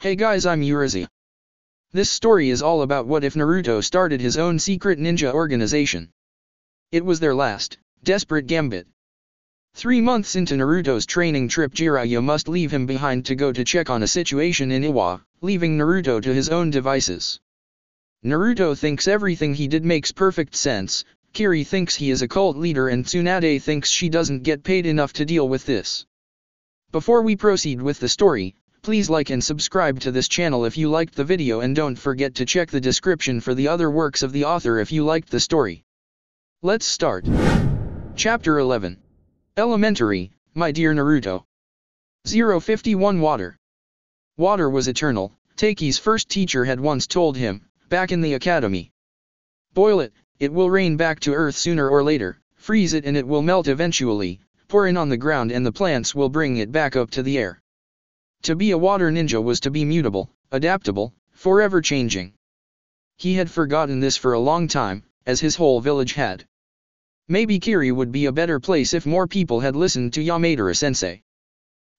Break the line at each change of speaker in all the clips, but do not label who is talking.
Hey guys, I'm Jiraiya. This story is all about what if Naruto started his own secret ninja organization. It was their last, desperate gambit. 3 months into Naruto's training trip, Jiraiya must leave him behind to go to check on a situation in Iwa, leaving Naruto to his own devices. Naruto thinks everything he did makes perfect sense, Kiri thinks he is a cult leader, and Tsunade thinks she doesn't get paid enough to deal with this. Before we proceed with the story, please like and subscribe to this channel if you liked the video, and don't forget to check the description for the other works of the author if you liked the story. Let's start. Chapter 11. Elementary, My Dear Naruto. 051 Water. Water was eternal, Taki's first teacher had once told him, back in the academy. Boil it will rain back to earth sooner or later, freeze it and it will melt eventually, pour it on the ground and the plants will bring it back up to the air. To be a water ninja was to be mutable, adaptable, forever changing. He had forgotten this for a long time, as his whole village had. Maybe Kiri would be a better place if more people had listened to Yamadera-sensei.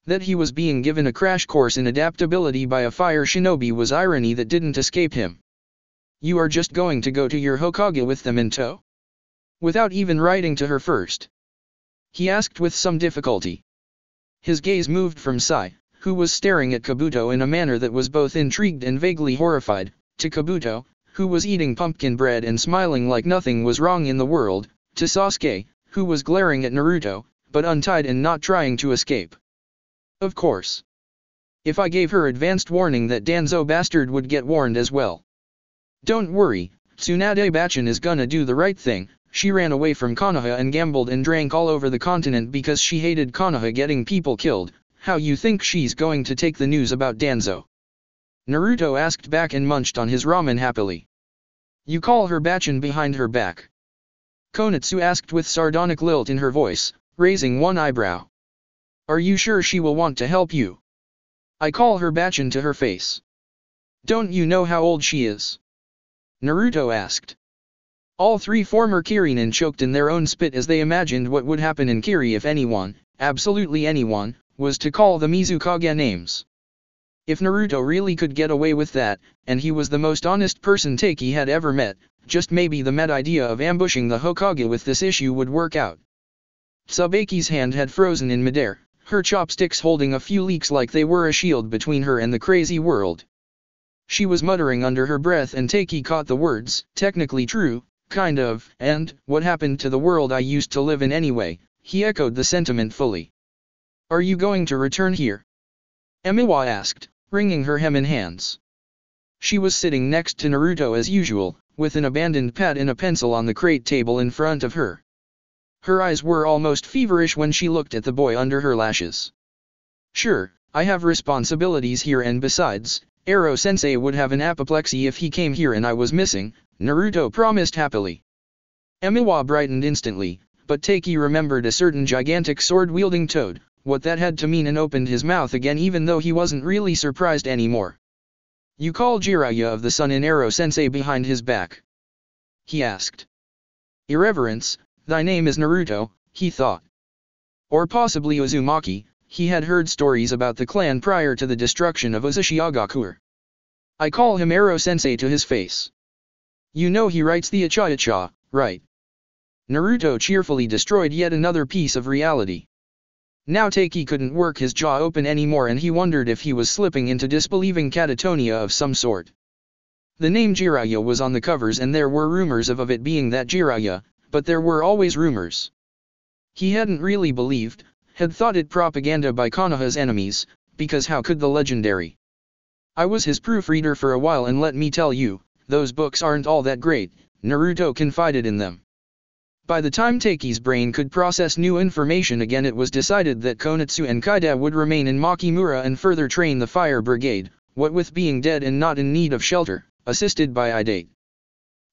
That he was being given a crash course in adaptability by a fire shinobi was irony that didn't escape him. You are just going to go to your Hokage with them in tow? Without even writing to her first? He asked with some difficulty. His gaze moved from Sai, who was staring at Kabuto in a manner that was both intrigued and vaguely horrified, to Kabuto, who was eating pumpkin bread and smiling like nothing was wrong in the world, to Sasuke, who was glaring at Naruto, but untied and not trying to escape. Of course. If I gave her advanced warning, that Danzo bastard would get warned as well. Don't worry, Tsunade-bachan is gonna do the right thing. She ran away from Konoha and gambled and drank all over the continent because she hated Konoha getting people killed. How you think she's going to take the news about Danzo? Naruto asked back and munched on his ramen happily. You call her bachan behind her back? Konatsu asked with sardonic lilt in her voice, raising one eyebrow. Are you sure she will want to help you? I call her bachan to her face. Don't you know how old she is? Naruto asked. All three former Kirinin choked in their own spit as they imagined what would happen in Kiri if anyone, absolutely anyone, was to call the Mizukage names. If Naruto really could get away with that, and he was the most honest person Taki had ever met, just maybe the mad idea of ambushing the Hokage with this issue would work out. Tsubaki's hand had frozen in midair, her chopsticks holding a few leeks like they were a shield between her and the crazy world. She was muttering under her breath, and Taki caught the words, technically true, kind of, and, what happened to the world I used to live in anyway? He echoed the sentiment fully. Are you going to return here? Emiwa asked, wringing her hem in hands. She was sitting next to Naruto as usual, with an abandoned pad and a pencil on the crate table in front of her. Her eyes were almost feverish when she looked at the boy under her lashes. Sure, I have responsibilities here, and besides, Ero-sensei would have an apoplexy if he came here and I was missing, Naruto promised happily. Emiwa brightened instantly, but Taki remembered a certain gigantic sword-wielding toad, what that had to mean, and opened his mouth again even though he wasn't really surprised anymore. You call Jiraiya of the Sun in Ero-sensei behind his back? He asked. Irreverence, thy name is Naruto, he thought. Or possibly Uzumaki. He had heard stories about the clan prior to the destruction of Uzushiagakure. I call him Ero-sensei to his face. You know he writes the Icha-Icha, right? Naruto cheerfully destroyed yet another piece of reality. Now Taki couldn't work his jaw open anymore, and he wondered if he was slipping into disbelieving catatonia of some sort. The name Jiraiya was on the covers and there were rumors of it being that Jiraiya, but there were always rumors. He hadn't really believed, had thought it propaganda by Konoha's enemies, because how could the legendary? I was his proofreader for a while, and let me tell you, those books aren't all that great, Naruto confided in them. By the time Taki's brain could process new information again, it was decided that Konatsu and Kaida would remain in Makimura and further train the fire brigade, what with being dead and not in need of shelter, assisted by Idate.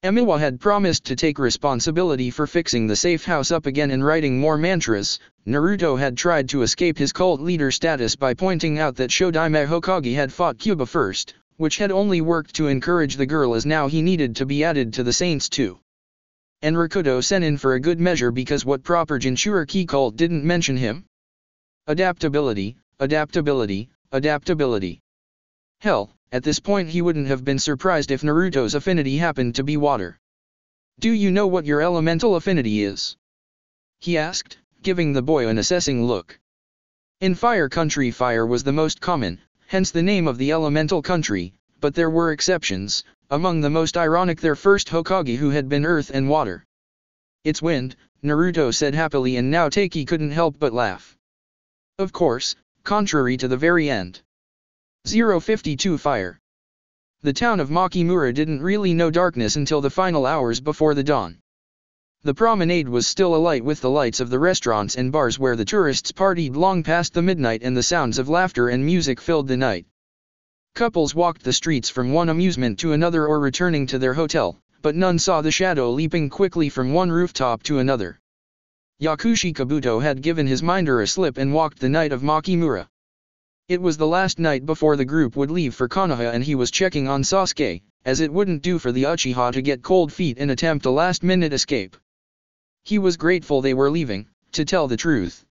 Emiwa had promised to take responsibility for fixing the safe house up again and writing more mantras. Naruto had tried to escape his cult leader status by pointing out that Shodaime Hokage had fought Kyuubi first, which had only worked to encourage the girl, as now he needed to be added to the saints too. And Rakudo Senin for a good measure, because what proper Jinchuriki cult didn't mention him? Adaptability, adaptability, adaptability. Hell, at this point he wouldn't have been surprised if Naruto's affinity happened to be water. Do you know what your elemental affinity is? He asked, giving the boy an assessing look. In Fire Country, fire was the most common, hence the name of the elemental country, but there were exceptions, among the most ironic their first Hokage who had been earth and water. It's wind, Naruto said happily, and now Taiki couldn't help but laugh. Of course, contrary to the very end. 052 Fire. The town of Makimura didn't really know darkness until the final hours before the dawn. The promenade was still alight with the lights of the restaurants and bars where the tourists partied long past the midnight, and the sounds of laughter and music filled the night. Couples walked the streets from one amusement to another or returning to their hotel, but none saw the shadow leaping quickly from one rooftop to another. Yakushi Kabuto had given his minder a slip and walked the night of Makimura. It was the last night before the group would leave for Konoha, and he was checking on Sasuke, as it wouldn't do for the Uchiha to get cold feet and attempt a last-minute escape. He was grateful they were leaving, to tell the truth.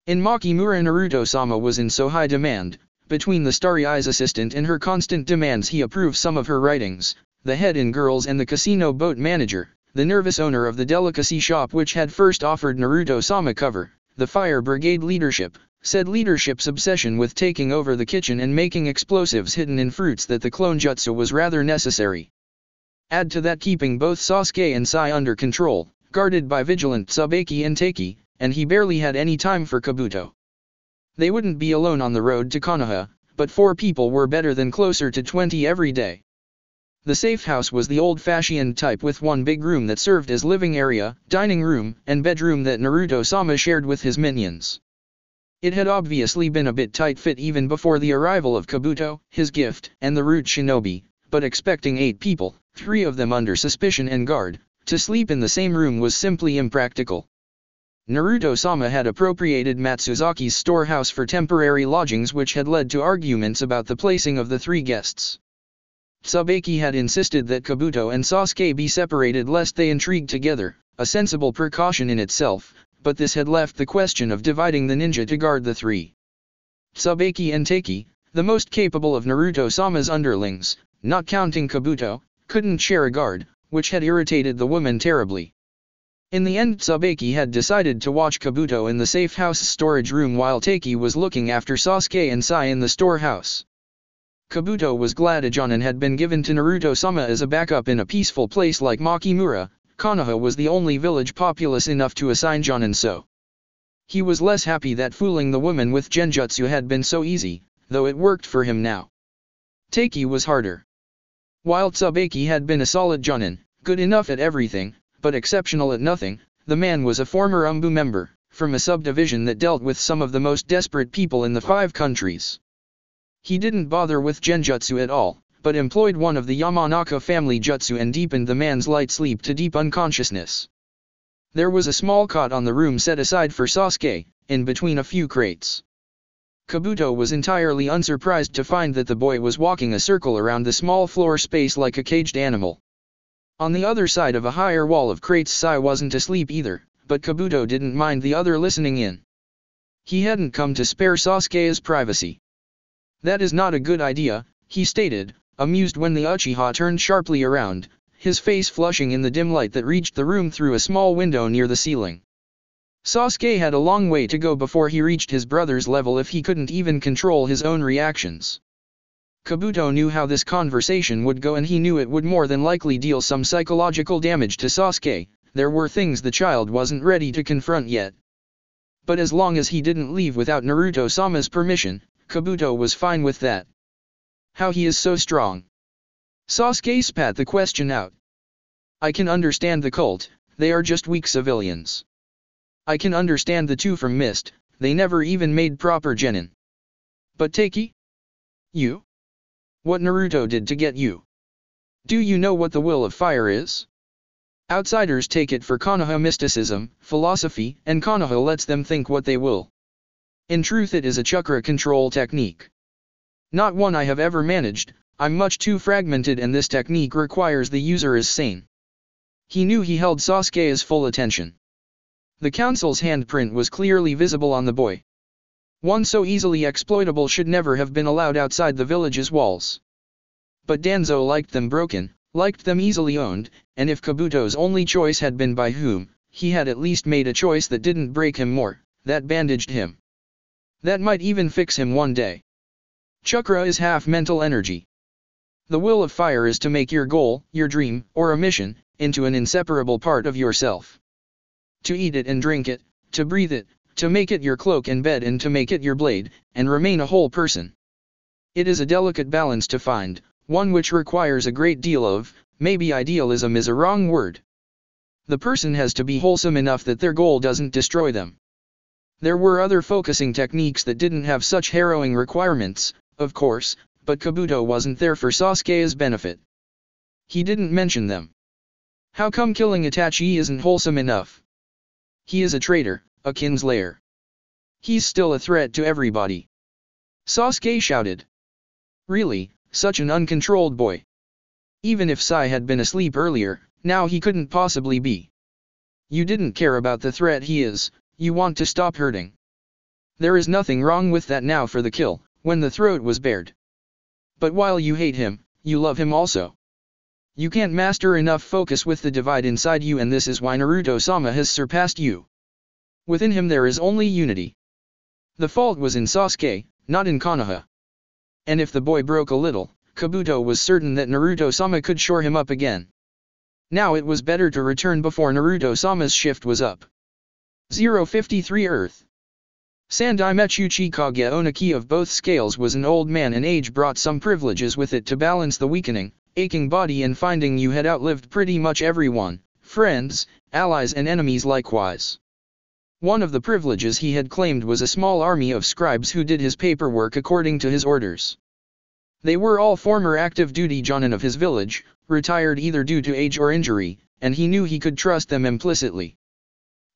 In Makimura, Naruto-sama was in so high demand. Between the Starry Eyes assistant and her constant demands, he approved some of her writings. The head-in girls and the casino boat manager, the nervous owner of the delicacy shop which had first offered Naruto-sama cover, the fire brigade leadership, said leadership's obsession with taking over the kitchen and making explosives hidden in fruits that the clone jutsu was rather necessary. Add to that keeping both Sasuke and Sai under control, guarded by vigilant Tsubaki and Taiki, and he barely had any time for Kabuto. They wouldn't be alone on the road to Konoha, but 4 people were better than closer to 20 every day. The safe house was the old-fashioned type with one big room that served as living area, dining room, and bedroom that Naruto-sama shared with his minions. It had obviously been a bit tight-fit even before the arrival of Kabuto, his gift, and the root shinobi, but expecting 8 people, 3 of them under suspicion and guard, to sleep in the same room was simply impractical. Naruto-sama had appropriated Matsuzaki's storehouse for temporary lodgings, which had led to arguments about the placing of the 3 guests. Tsubaki had insisted that Kabuto and Sasuke be separated lest they intrigue together, a sensible precaution in itself, but this had left the question of dividing the ninja to guard the 3. Tsubaki and Taiki, the most capable of Naruto-sama's underlings, not counting Kabuto, couldn't share a guard, which had irritated the woman terribly. In the end, Tsubaki had decided to watch Kabuto in the safe house storage room while Taiki was looking after Sasuke and Sai in the storehouse. Kabuto was glad a Jonin had been given to Naruto-sama as a backup in a peaceful place like Makimura. Konoha was the only village populous enough to assign Jonin, so he was less happy that fooling the woman with genjutsu had been so easy, though it worked for him now. Taiki was harder. While Tsubaki had been a solid Jonin, good enough at everything, but exceptional at nothing, the man was a former Umbu member, from a subdivision that dealt with some of the most desperate people in the 5 countries. He didn't bother with genjutsu at all, but employed one of the Yamanaka family jutsu and deepened the man's light sleep to deep unconsciousness. There was a small cot on the room set aside for Sasuke, in between a few crates. Kabuto was entirely unsurprised to find that the boy was walking a circle around the small floor space like a caged animal. On the other side of a higher wall of crates, Sai wasn't asleep either, but Kabuto didn't mind the other listening in. He hadn't come to spare Sasuke's privacy. That is not a good idea, he stated, amused when the Uchiha turned sharply around, his face flushing in the dim light that reached the room through a small window near the ceiling. Sasuke had a long way to go before he reached his brother's level if he couldn't even control his own reactions. Kabuto knew how this conversation would go, and he knew it would more than likely deal some psychological damage to Sasuke. There were things the child wasn't ready to confront yet. But as long as he didn't leave without Naruto-sama's permission, Kabuto was fine with that. How he is so strong. Sasuke spat the question out. I can understand the cult, they are just weak civilians. I can understand the 2 from Mist, they never even made proper genin. But Taiki? You? What Naruto did to get you? Do you know what the will of fire is? Outsiders take it for Konoha mysticism, philosophy, and Konoha lets them think what they will. In truth, it is a chakra control technique. Not one I have ever managed, I'm much too fragmented, and this technique requires the user is sane. He knew he held Sasuke's full attention. The council's handprint was clearly visible on the boy. One so easily exploitable should never have been allowed outside the village's walls. But Danzo liked them broken, liked them easily owned, and if Kabuto's only choice had been by whom, he had at least made a choice that didn't break him more, that bandaged him. That might even fix him one day. Chakra is half mental energy. The will of fire is to make your goal, your dream, or a mission, into an inseparable part of yourself. To eat it and drink it, to breathe it, to make it your cloak and bed and to make it your blade, and remain a whole person. It is a delicate balance to find, one which requires a great deal of, maybe idealism is a wrong word. The person has to be wholesome enough that their goal doesn't destroy them. There were other focusing techniques that didn't have such harrowing requirements, of course, but Kabuto wasn't there for Sasuke's benefit. He didn't mention them. How come killing Itachi isn't wholesome enough? He is a traitor, a kinslayer. He's still a threat to everybody. Sasuke shouted. Really, such an uncontrolled boy. Even if Sai had been asleep earlier, now he couldn't possibly be. You didn't care about the threat he is, you want to stop hurting. There is nothing wrong with that now for the kill, when the throat was bared. But while you hate him, you love him also. You can't master enough focus with the divide inside you, and this is why Naruto-sama has surpassed you. Within him there is only unity. The fault was in Sasuke, not in Konoha. And if the boy broke a little, Kabuto was certain that Naruto-sama could shore him up again. Now it was better to return before Naruto-sama's shift was up. 053 Earth. Sandaimechi Chikage Oniki of both scales was an old man, and age brought some privileges with it to balance the weakening, aching body, and finding you had outlived pretty much everyone, friends, allies and enemies likewise. One of the privileges he had claimed was a small army of scribes who did his paperwork according to his orders. They were all former active duty jonin of his village, retired either due to age or injury, and he knew he could trust them implicitly.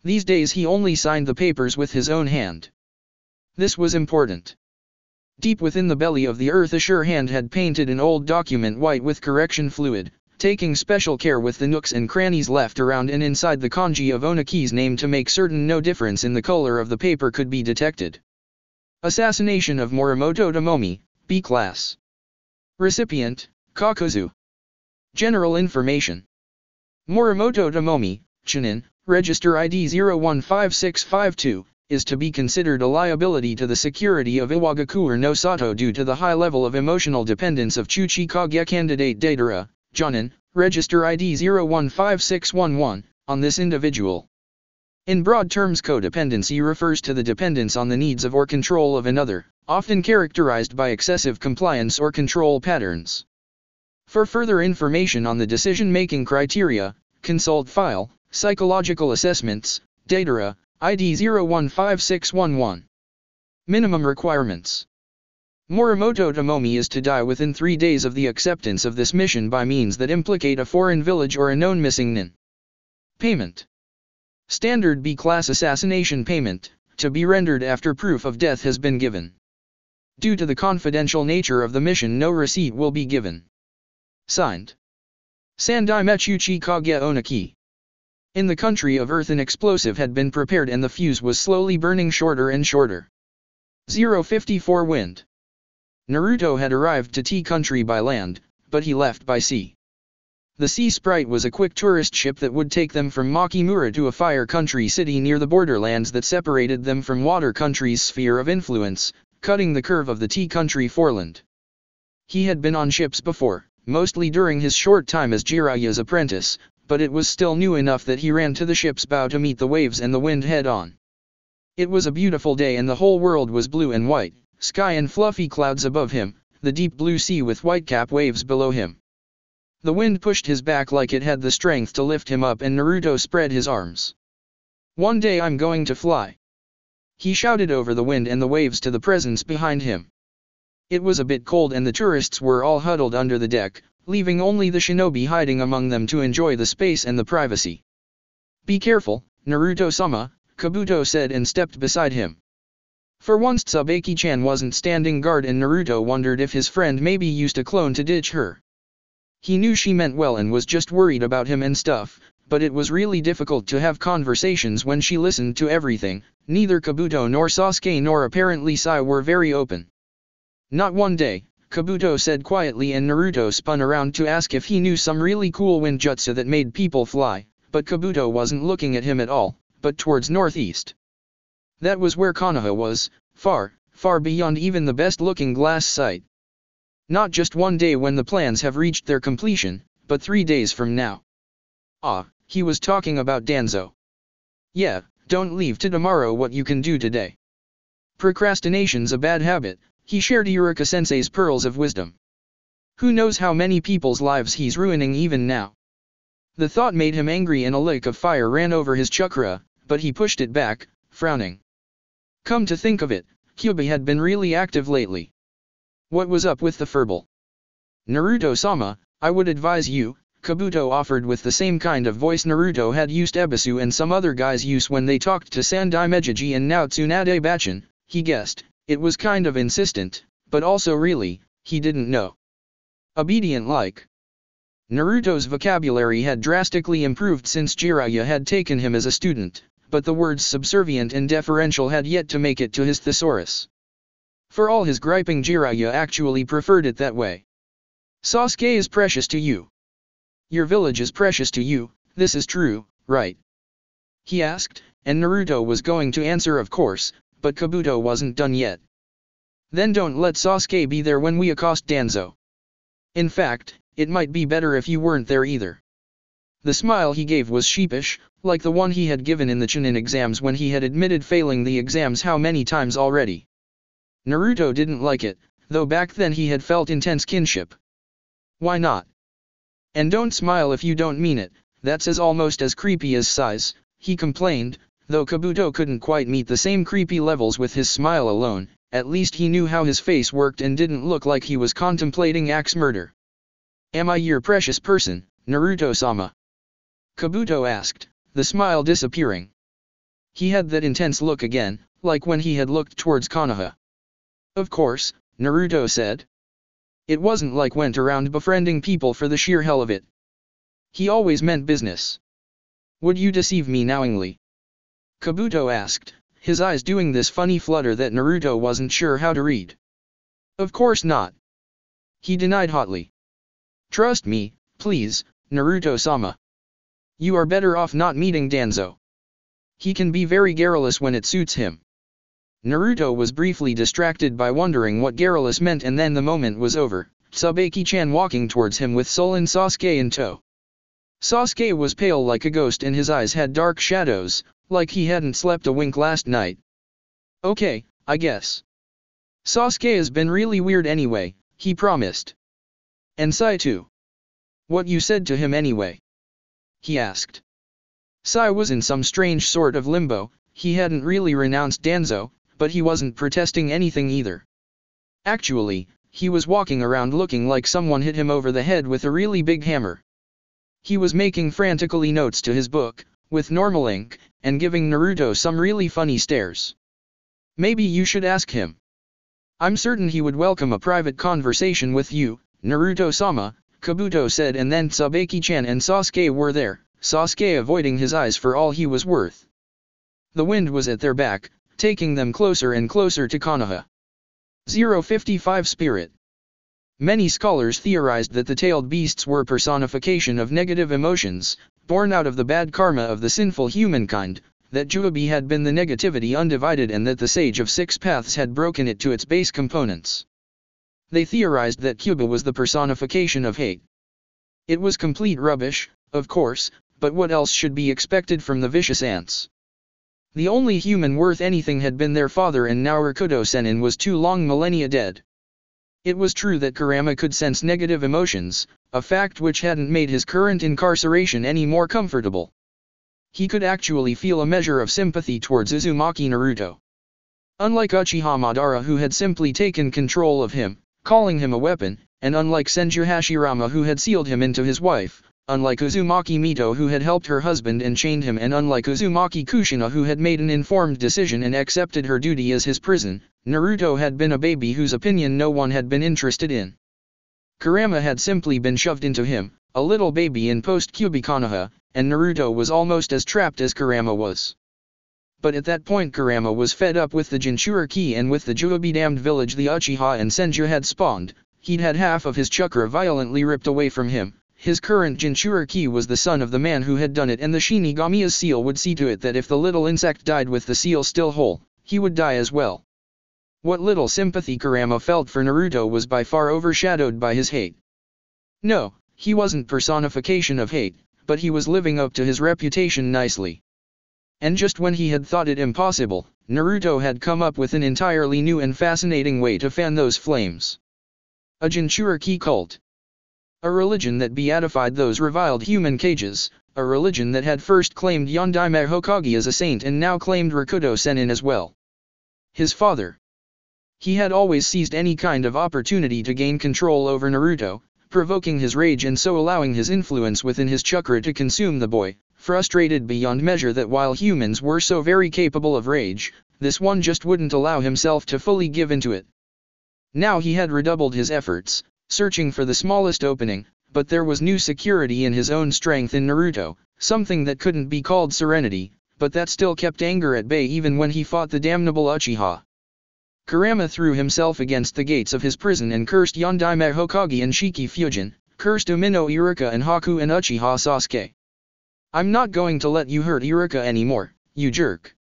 These days he only signed the papers with his own hand. This was important. Deep within the belly of the earth a sure hand had painted an old document white with correction fluid, taking special care with the nooks and crannies left around and inside the kanji of Oniki's name to make certain no difference in the color of the paper could be detected. Assassination of Morimoto Tomomi, B-Class. Recipient, Kakuzu. General information. Morimoto Tomomi, Chunin, Register ID 015652, is to be considered a liability to the security of Iwagakure no Sato due to the high level of emotional dependence of Chuchikage candidate Deidara, Jonin, Register ID 015611, on this individual. In broad terms, codependency refers to the dependence on the needs of or control of another, often characterized by excessive compliance or control patterns. For further information on the decision-making criteria, consult File, Psychological Assessments, Deidara, ID 015611. Minimum requirements. Morimoto Tomomi is to die within 3 days of the acceptance of this mission by means that implicate a foreign village or a known missing nin. Payment. Standard B-Class assassination payment, to be rendered after proof of death has been given. Due to the confidential nature of the mission, no receipt will be given. Signed. Sandaimechi Chikage Oniki. In the country of Earth an explosive had been prepared and the fuse was slowly burning shorter and shorter. 054 Wind. Naruto had arrived to Tea Country by land, but he left by sea. The Sea Sprite was a quick tourist ship that would take them from Makimura to a fire country city near the borderlands that separated them from Water Country's sphere of influence, cutting the curve of the Tea Country foreland. He had been on ships before, mostly during his short time as Jiraiya's apprentice, but it was still new enough that he ran to the ship's bow to meet the waves and the wind head-on. It was a beautiful day and the whole world was blue and white, sky and fluffy clouds above him, the deep blue sea with white-cap waves below him. The wind pushed his back like it had the strength to lift him up, and Naruto spread his arms. "One day I'm going to fly," he shouted over the wind and the waves to the presence behind him. It was a bit cold and the tourists were all huddled under the deck, leaving only the shinobi hiding among them to enjoy the space and the privacy. "Be careful, Naruto-sama," Kabuto said and stepped beside him. For once Tsubaki-chan wasn't standing guard and Naruto wondered if his friend maybe used a clone to ditch her. He knew she meant well and was just worried about him and stuff, but it was really difficult to have conversations when she listened to everything. Neither Kabuto nor Sasuke nor apparently Sai were very open. Not one day, Kabuto said quietly, and Naruto spun around to ask if he knew some really cool wind jutsu that made people fly, but Kabuto wasn't looking at him at all, but towards northeast. That was where Konoha was, far, far beyond even the best-looking glass sight. Not just one day when the plans have reached their completion, but 3 days from now. Ah, he was talking about Danzo. Yeah, don't leave to tomorrow what you can do today. Procrastination's a bad habit, he shared Iruka-sensei's pearls of wisdom. Who knows how many people's lives he's ruining even now. The thought made him angry and a lake of fire ran over his chakra, but he pushed it back, frowning. Come to think of it, Kyuubi had been really active lately. What was up with the furball? Naruto-sama, I would advise you, Kabuto offered with the same kind of voice Naruto had used Ebisu and some other guys use when they talked to Sandai Meiji and now Tsunade Bachin. He guessed, it was kind of insistent, but also really, he didn't know. Obedient-like. Naruto's vocabulary had drastically improved since Jiraiya had taken him as a student, but the words subservient and deferential had yet to make it to his thesaurus. For all his griping, Jiraiya actually preferred it that way. Sasuke is precious to you. Your village is precious to you, this is true, right? He asked, and Naruto was going to answer of course, but Kabuto wasn't done yet. Then don't let Sasuke be there when we accost Danzo. In fact, it might be better if you weren't there either. The smile he gave was sheepish, like the one he had given in the Chunin exams when he had admitted failing the exams how many times already. Naruto didn't like it, though back then he had felt intense kinship. Why not? And don't smile if you don't mean it, that's almost as creepy as Sai's, he complained, though Kabuto couldn't quite meet the same creepy levels with his smile alone, at least he knew how his face worked and didn't look like he was contemplating axe murder. Am I your precious person, Naruto-sama? Kabuto asked, the smile disappearing. He had that intense look again, like when he had looked towards Konoha. Of course, Naruto said. It wasn't like went around befriending people for the sheer hell of it. He always meant business. Would you deceive me knowingly? Kabuto asked, his eyes doing this funny flutter that Naruto wasn't sure how to read. Of course not. He denied hotly. Trust me, please, Naruto-sama. You are better off not meeting Danzo. He can be very garrulous when it suits him. Naruto was briefly distracted by wondering what garrulous meant, and then the moment was over, Tsubaki-chan walking towards him with sullen Sasuke in tow. Sasuke was pale like a ghost and his eyes had dark shadows, like he hadn't slept a wink last night. Okay, I guess. Sasuke has been really weird anyway, he promised. And Sai too. What you said to him anyway? He asked. Sai was in some strange sort of limbo, he hadn't really renounced Danzo, but he wasn't protesting anything either. Actually, he was walking around looking like someone hit him over the head with a really big hammer. He was making frantically notes to his book, with normal ink, and giving Naruto some really funny stares. Maybe you should ask him. I'm certain he would welcome a private conversation with you, Naruto-sama, Kabuto said, and then Tsubaki-chan and Sasuke were there, Sasuke avoiding his eyes for all he was worth. The wind was at their back, taking them closer and closer to Konoha. 055 Spirit. Many scholars theorized that the tailed beasts were personification of negative emotions, born out of the bad karma of the sinful humankind, that Juobi had been the negativity undivided and that the Sage of Six Paths had broken it to its base components. They theorized that Kyuubi was the personification of hate. It was complete rubbish, of course, but what else should be expected from the vicious ants? The only human worth anything had been their father, and now Rakuto Sennin was 2 long millennia dead. It was true that Kurama could sense negative emotions, a fact which hadn't made his current incarceration any more comfortable. He could actually feel a measure of sympathy towards Uzumaki Naruto. Unlike Uchiha Madara, who had simply taken control of him, calling him a weapon, and unlike Senju Hashirama, who had sealed him into his wife, unlike Uzumaki Mito, who had helped her husband and chained him, and unlike Uzumaki Kushina, who had made an informed decision and accepted her duty as his prison, Naruto had been a baby whose opinion no one had been interested in. Kurama had simply been shoved into him, a little baby in post-Kyuubi Konoha, and Naruto was almost as trapped as Kurama was. But at that point Kurama was fed up with the Jinchuriki and with the Juobi-damned village the Uchiha and Senju had spawned. He'd had half of his chakra violently ripped away from him. His current Jinchuriki was the son of the man who had done it, and the Shinigami's seal would see to it that if the little insect died with the seal still whole, he would die as well. What little sympathy Kurama felt for Naruto was by far overshadowed by his hate. No, he wasn't personification of hate, but he was living up to his reputation nicely. And just when he had thought it impossible, Naruto had come up with an entirely new and fascinating way to fan those flames. A Jinchuriki cult. A religion that beatified those reviled human cages, a religion that had first claimed Yondaime Hokage as a saint and now claimed Rakuto Sennin as well. His father. He had always seized any kind of opportunity to gain control over Naruto, provoking his rage and so allowing his influence within his chakra to consume the boy, frustrated beyond measure that while humans were so very capable of rage, this one just wouldn't allow himself to fully give into it. Now he had redoubled his efforts, searching for the smallest opening, but there was new security in his own strength in Naruto, something that couldn't be called serenity, but that still kept anger at bay even when he fought the damnable Uchiha. Kurama threw himself against the gates of his prison and cursed Yondaime Hokage and Shiki Fujin, cursed Umino Iruka and Haku and Uchiha Sasuke. I'm not going to let you hurt Iruka anymore, you jerk.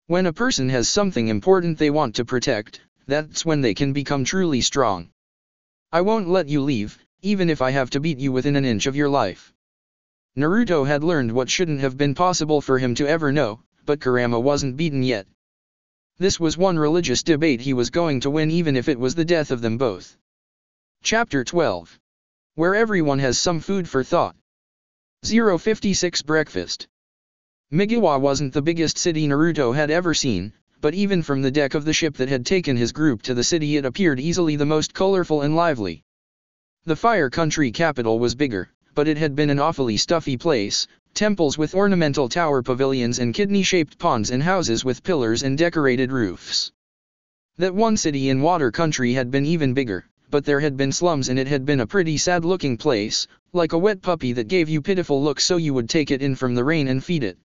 When a person has something important they want to protect, that's when they can become truly strong. I won't let you leave, even if I have to beat you within an inch of your life. Naruto had learned what shouldn't have been possible for him to ever know, but Kurama wasn't beaten yet. This was one religious debate he was going to win even if it was the death of them both. Chapter 12. Where everyone has some food for thought. 056 Breakfast. Migawa wasn't the biggest city Naruto had ever seen, but even from the deck of the ship that had taken his group to the city it appeared easily the most colorful and lively. The Fire Country capital was bigger, but it had been an awfully stuffy place, temples with ornamental tower pavilions and kidney-shaped ponds and houses with pillars and decorated roofs. That one city in Water Country had been even bigger, but there had been slums and it had been a pretty sad-looking place, like a wet puppy that gave you pitiful looks so you would take it in from the rain and feed it.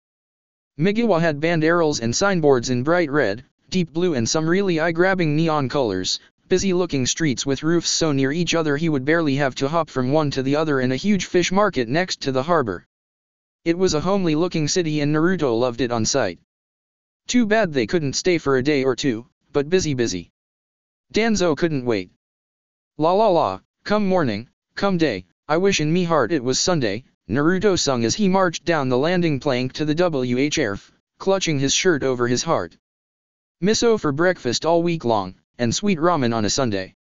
Migawa had banderoles and signboards in bright red, deep blue and some really eye-grabbing neon colors, busy-looking streets with roofs so near each other he would barely have to hop from one to the other, and a huge fish market next to the harbor. It was a homely-looking city and Naruto loved it on sight. Too bad they couldn't stay for a day or two, but busy. Danzo couldn't wait. La la la, come morning, come day, I wish in me heart it was Sunday, Naruto sung as he marched down the landing plank to the WHRF, clutching his shirt over his heart. Miso for breakfast all week long, and sweet ramen on a Sunday.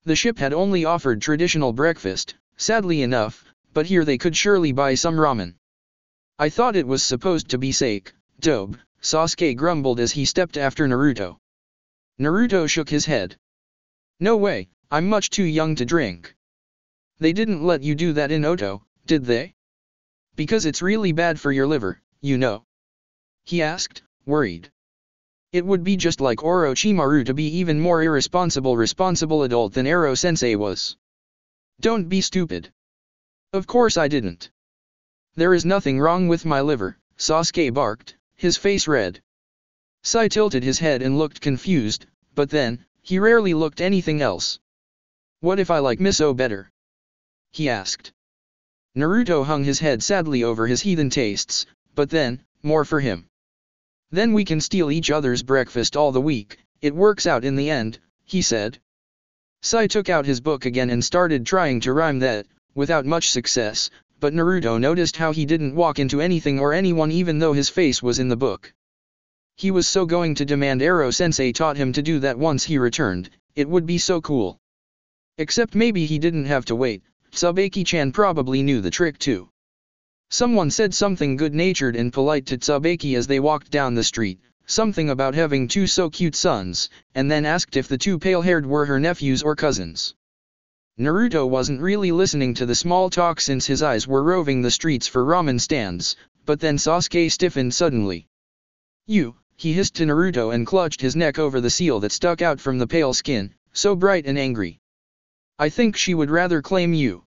The ship had only offered traditional breakfast, sadly enough, but here they could surely buy some ramen. I thought it was supposed to be sake, dobe, Sasuke grumbled as he stepped after Naruto. Naruto shook his head. No way, I'm much too young to drink. They didn't let you do that in Oto, did they? Because it's really bad for your liver, you know. He asked, worried. It would be just like Orochimaru to be even more responsible adult than Ero-sensei was. Don't be stupid. Of course I didn't. There is nothing wrong with my liver, Sasuke barked, his face red. Sai tilted his head and looked confused, but then, he rarely looked anything else. What if I like miso better? He asked. Naruto hung his head sadly over his heathen tastes, but then, more for him. Then we can steal each other's breakfast all the week, it works out in the end, he said. Sai took out his book again and started trying to rhyme that, without much success, but Naruto noticed how he didn't walk into anything or anyone even though his face was in the book. He was so going to demand Ero-sensei taught him to do that once he returned, it would be so cool. Except maybe he didn't have to wait, Tsubaki-chan probably knew the trick too. Someone said something good-natured and polite to Tsubaki as they walked down the street, something about having two so cute sons, and then asked if the two pale-haired were her nephews or cousins. Naruto wasn't really listening to the small talk since his eyes were roving the streets for ramen stands, but then Sasuke stiffened suddenly. You, he hissed to Naruto and clutched his neck over the seal that stuck out from the pale skin, so bright and angry. I think she would rather claim you.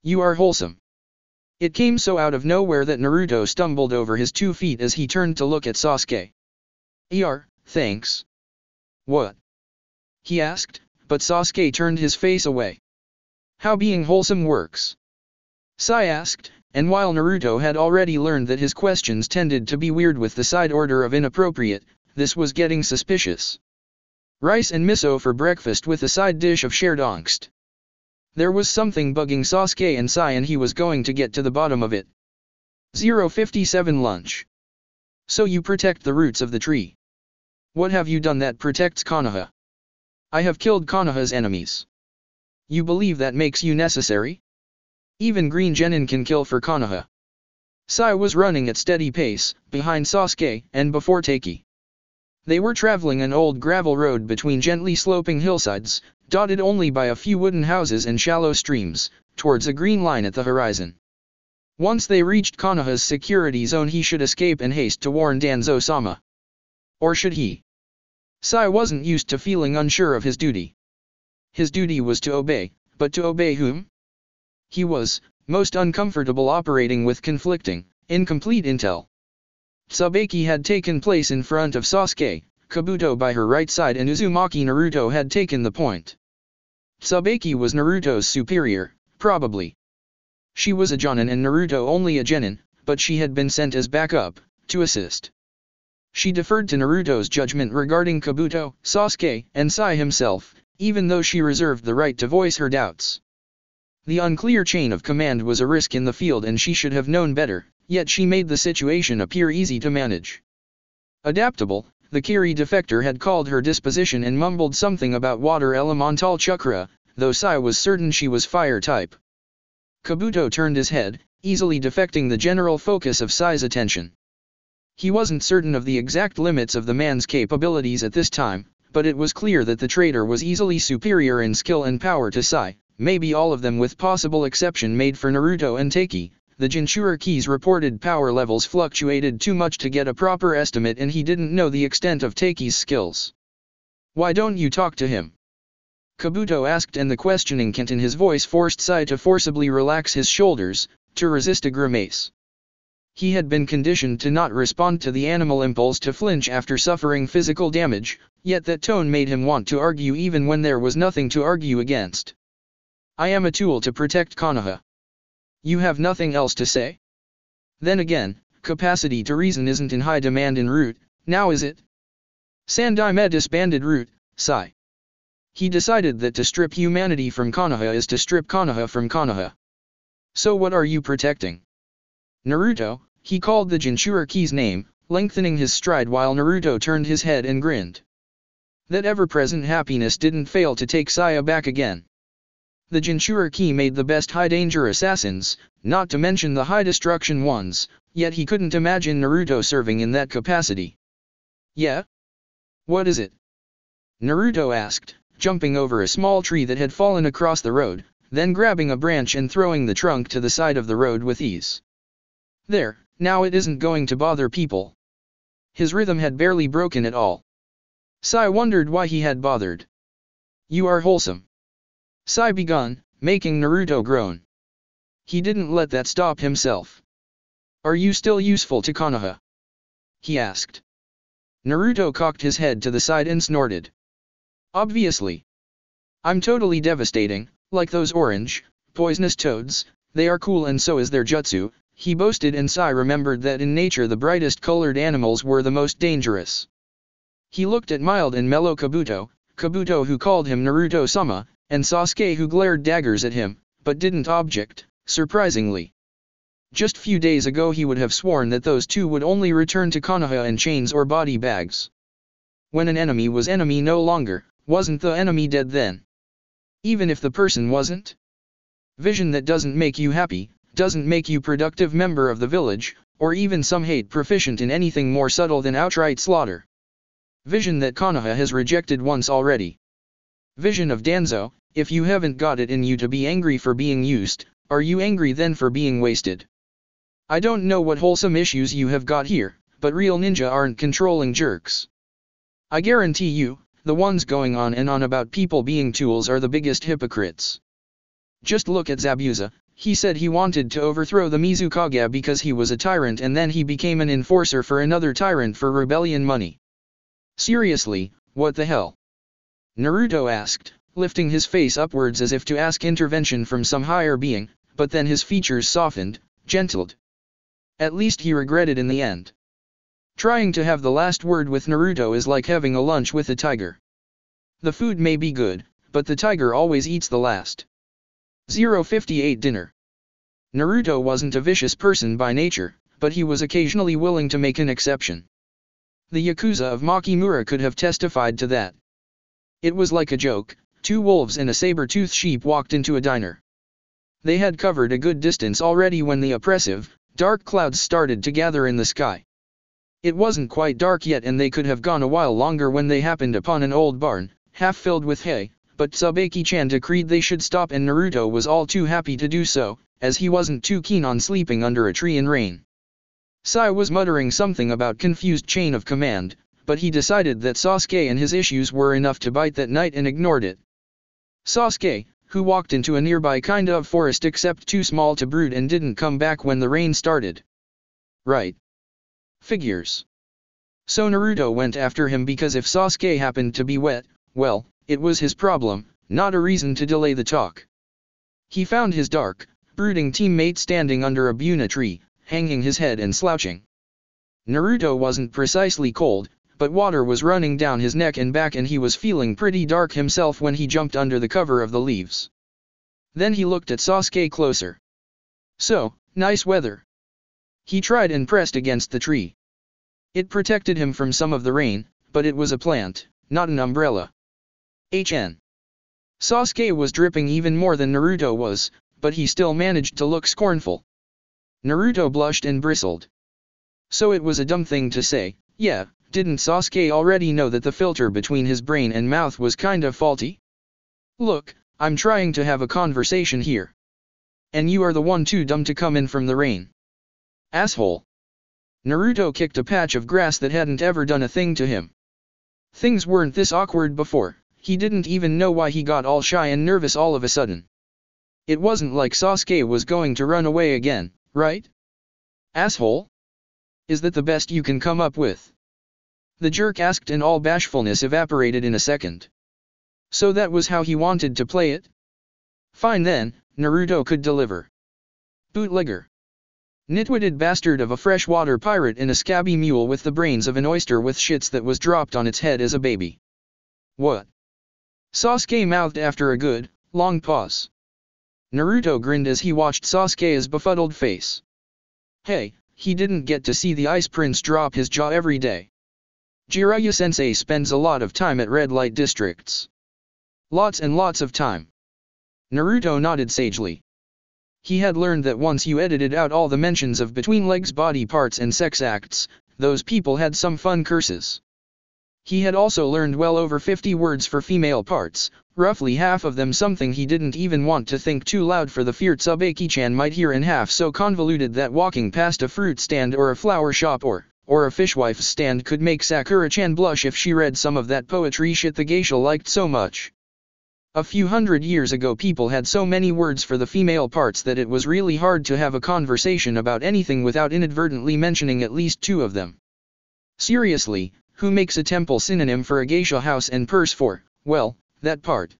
You are wholesome. It came so out of nowhere that Naruto stumbled over his 2 feet as he turned to look at Sasuke. Thanks. What? He asked, but Sasuke turned his face away. How being wholesome works? Sai asked, and while Naruto had already learned that his questions tended to be weird with the side order of inappropriate, this was getting suspicious. Rice and miso for breakfast with a side dish of shared angst. There was something bugging Sasuke and Sai and he was going to get to the bottom of it. 057 Lunch. So you protect the roots of the tree. What have you done that protects Konoha? I have killed Konoha's enemies. You believe that makes you necessary? Even Green Genin can kill for Konoha. Sai was running at steady pace, behind Sasuke and before Taki. They were traveling an old gravel road between gently sloping hillsides, dotted only by a few wooden houses and shallow streams, towards a green line at the horizon. Once they reached Konoha's security zone he should escape and haste to warn Danzo-sama. Or should he? Sai wasn't used to feeling unsure of his duty. His duty was to obey, but to obey whom? He was most uncomfortable operating with conflicting, incomplete intel. Tsubaki had taken place in front of Sasuke, Kabuto by her right side and Uzumaki Naruto had taken the point. Tsubaki was Naruto's superior, probably. She was a Jonin and Naruto only a Genin, but she had been sent as backup, to assist. She deferred to Naruto's judgment regarding Kabuto, Sasuke, and Sai himself, even though she reserved the right to voice her doubts. The unclear chain of command was a risk in the field and she should have known better, yet she made the situation appear easy to manage. Adaptable, the Kiri defector had called her disposition and mumbled something about water elemental chakra, though Sai was certain she was fire type. Kabuto turned his head, easily defecting the general focus of Sai's attention. He wasn't certain of the exact limits of the man's capabilities at this time, but it was clear that the traitor was easily superior in skill and power to Sai, maybe all of them with possible exception made for Naruto and Taki. The Jinchuriki's reported power levels fluctuated too much to get a proper estimate and he didn't know the extent of Taki's skills. Why don't you talk to him? Kabuto asked and the questioning cant in his voice forced Sai to forcibly relax his shoulders, to resist a grimace. He had been conditioned to not respond to the animal impulse to flinch after suffering physical damage, yet that tone made him want to argue even when there was nothing to argue against. I am a tool to protect Konoha. You have nothing else to say? Then again, capacity to reason isn't in high demand in Root, now is it? Sandaime disbanded Root, Sai. He decided that to strip humanity from Konoha is to strip Konoha from Konoha. So what are you protecting? Naruto, he called the Jinchuriki's name, lengthening his stride while Naruto turned his head and grinned. That ever-present happiness didn't fail to take Sai aback again. The Jinchuriki made the best high-danger assassins, not to mention the high-destruction ones, yet he couldn't imagine Naruto serving in that capacity. Yeah? What is it? Naruto asked, jumping over a small tree that had fallen across the road, then grabbing a branch and throwing the trunk to the side of the road with ease. There, now it isn't going to bother people. His rhythm had barely broken at all. Sai wondered why he had bothered. You are wholesome. Sai begun, making Naruto groan. He didn't let that stop himself. Are you still useful to Konoha? He asked. Naruto cocked his head to the side and snorted. Obviously. I'm totally devastating, like those orange, poisonous toads, they are cool and so is their jutsu, he boasted and Sai remembered that in nature the brightest colored animals were the most dangerous. He looked at mild and mellow Kabuto, Kabuto who called him Naruto-sama, and Sasuke who glared daggers at him, but didn't object, surprisingly. Just few days ago he would have sworn that those two would only return to Konoha in chains or body bags. When an enemy was enemy no longer, wasn't the enemy dead then? Even if the person wasn't? Vision that doesn't make you happy, doesn't make you productive member of the village, or even some hate proficient in anything more subtle than outright slaughter. Vision that Konoha has rejected once already. Vision of Danzo, if you haven't got it in you to be angry for being used, are you angry then for being wasted? I don't know what wholesome issues you have got here, but real ninja aren't controlling jerks. I guarantee you, the ones going on and on about people being tools are the biggest hypocrites. Just look at Zabuza, he said he wanted to overthrow the Mizukage because he was a tyrant and then he became an enforcer for another tyrant for rebellion money. Seriously, what the hell? Naruto asked, lifting his face upwards as if to ask intervention from some higher being, but then his features softened, gentled. At least he regretted in the end. Trying to have the last word with Naruto is like having a lunch with a tiger. The food may be good, but the tiger always eats the last. 058 Dinner. Naruto wasn't a vicious person by nature, but he was occasionally willing to make an exception. The Yakuza of Makimura could have testified to that. It was like a joke. Two wolves and a saber-toothed sheep walked into a diner. They had covered a good distance already when the oppressive, dark clouds started to gather in the sky. It wasn't quite dark yet and they could have gone a while longer when they happened upon an old barn, half filled with hay, but Tsubaki-chan decreed they should stop and Naruto was all too happy to do so, as he wasn't too keen on sleeping under a tree in rain. Sai was muttering something about confused chain of command, but he decided that Sasuke and his issues were enough to bite that night and ignored it. Sasuke, who walked into a nearby kind of forest except too small to brood and didn't come back when the rain started. Right. Figures. So Naruto went after him because if Sasuke happened to be wet, well, it was his problem, not a reason to delay the talk. He found his dark, brooding teammate standing under a buna tree, hanging his head and slouching. Naruto wasn't precisely cold, but water was running down his neck and back and he was feeling pretty dark himself when he jumped under the cover of the leaves. Then he looked at Sasuke closer. So, nice weather. He tried and pressed against the tree. It protected him from some of the rain, but it was a plant, not an umbrella. Sasuke was dripping even more than Naruto was, but he still managed to look scornful. Naruto blushed and bristled. So it was a dumb thing to say, yeah. Didn't Sasuke already know that the filter between his brain and mouth was kind of faulty? Look, I'm trying to have a conversation here. And you are the one too dumb to come in from the rain. Asshole. Naruto kicked a patch of grass that hadn't ever done a thing to him. Things weren't this awkward before, he didn't even know why he got all shy and nervous all of a sudden. It wasn't like Sasuke was going to run away again, right? Asshole? Is that the best you can come up with? The jerk asked and all bashfulness evaporated in a second. So that was how he wanted to play it? Fine then, Naruto could deliver. Bootlegger. Nitwitted bastard of a freshwater pirate and a scabby mule with the brains of an oyster with shits that was dropped on its head as a baby. What? Sasuke mouthed after a good, long pause. Naruto grinned as he watched Sasuke's befuddled face. Hey, he didn't get to see the Ice Prince drop his jaw every day. Jiraiya-sensei spends a lot of time at red light districts. Lots and lots of time. Naruto nodded sagely. He had learned that once you edited out all the mentions of between legs body parts and sex acts, those people had some fun curses. He had also learned well over 50 words for female parts, roughly half of them something he didn't even want to think too loud for the fear Tsubaki-chan might hear, and half so convoluted that walking past a fruit stand or a flower shop or a fishwife's stand could make Sakura-chan blush if she read some of that poetry shit the geisha liked so much. A few hundred years ago people had so many words for the female parts that it was really hard to have a conversation about anything without inadvertently mentioning at least two of them. Seriously, who makes a temple synonym for a geisha house and purse for, well, that part?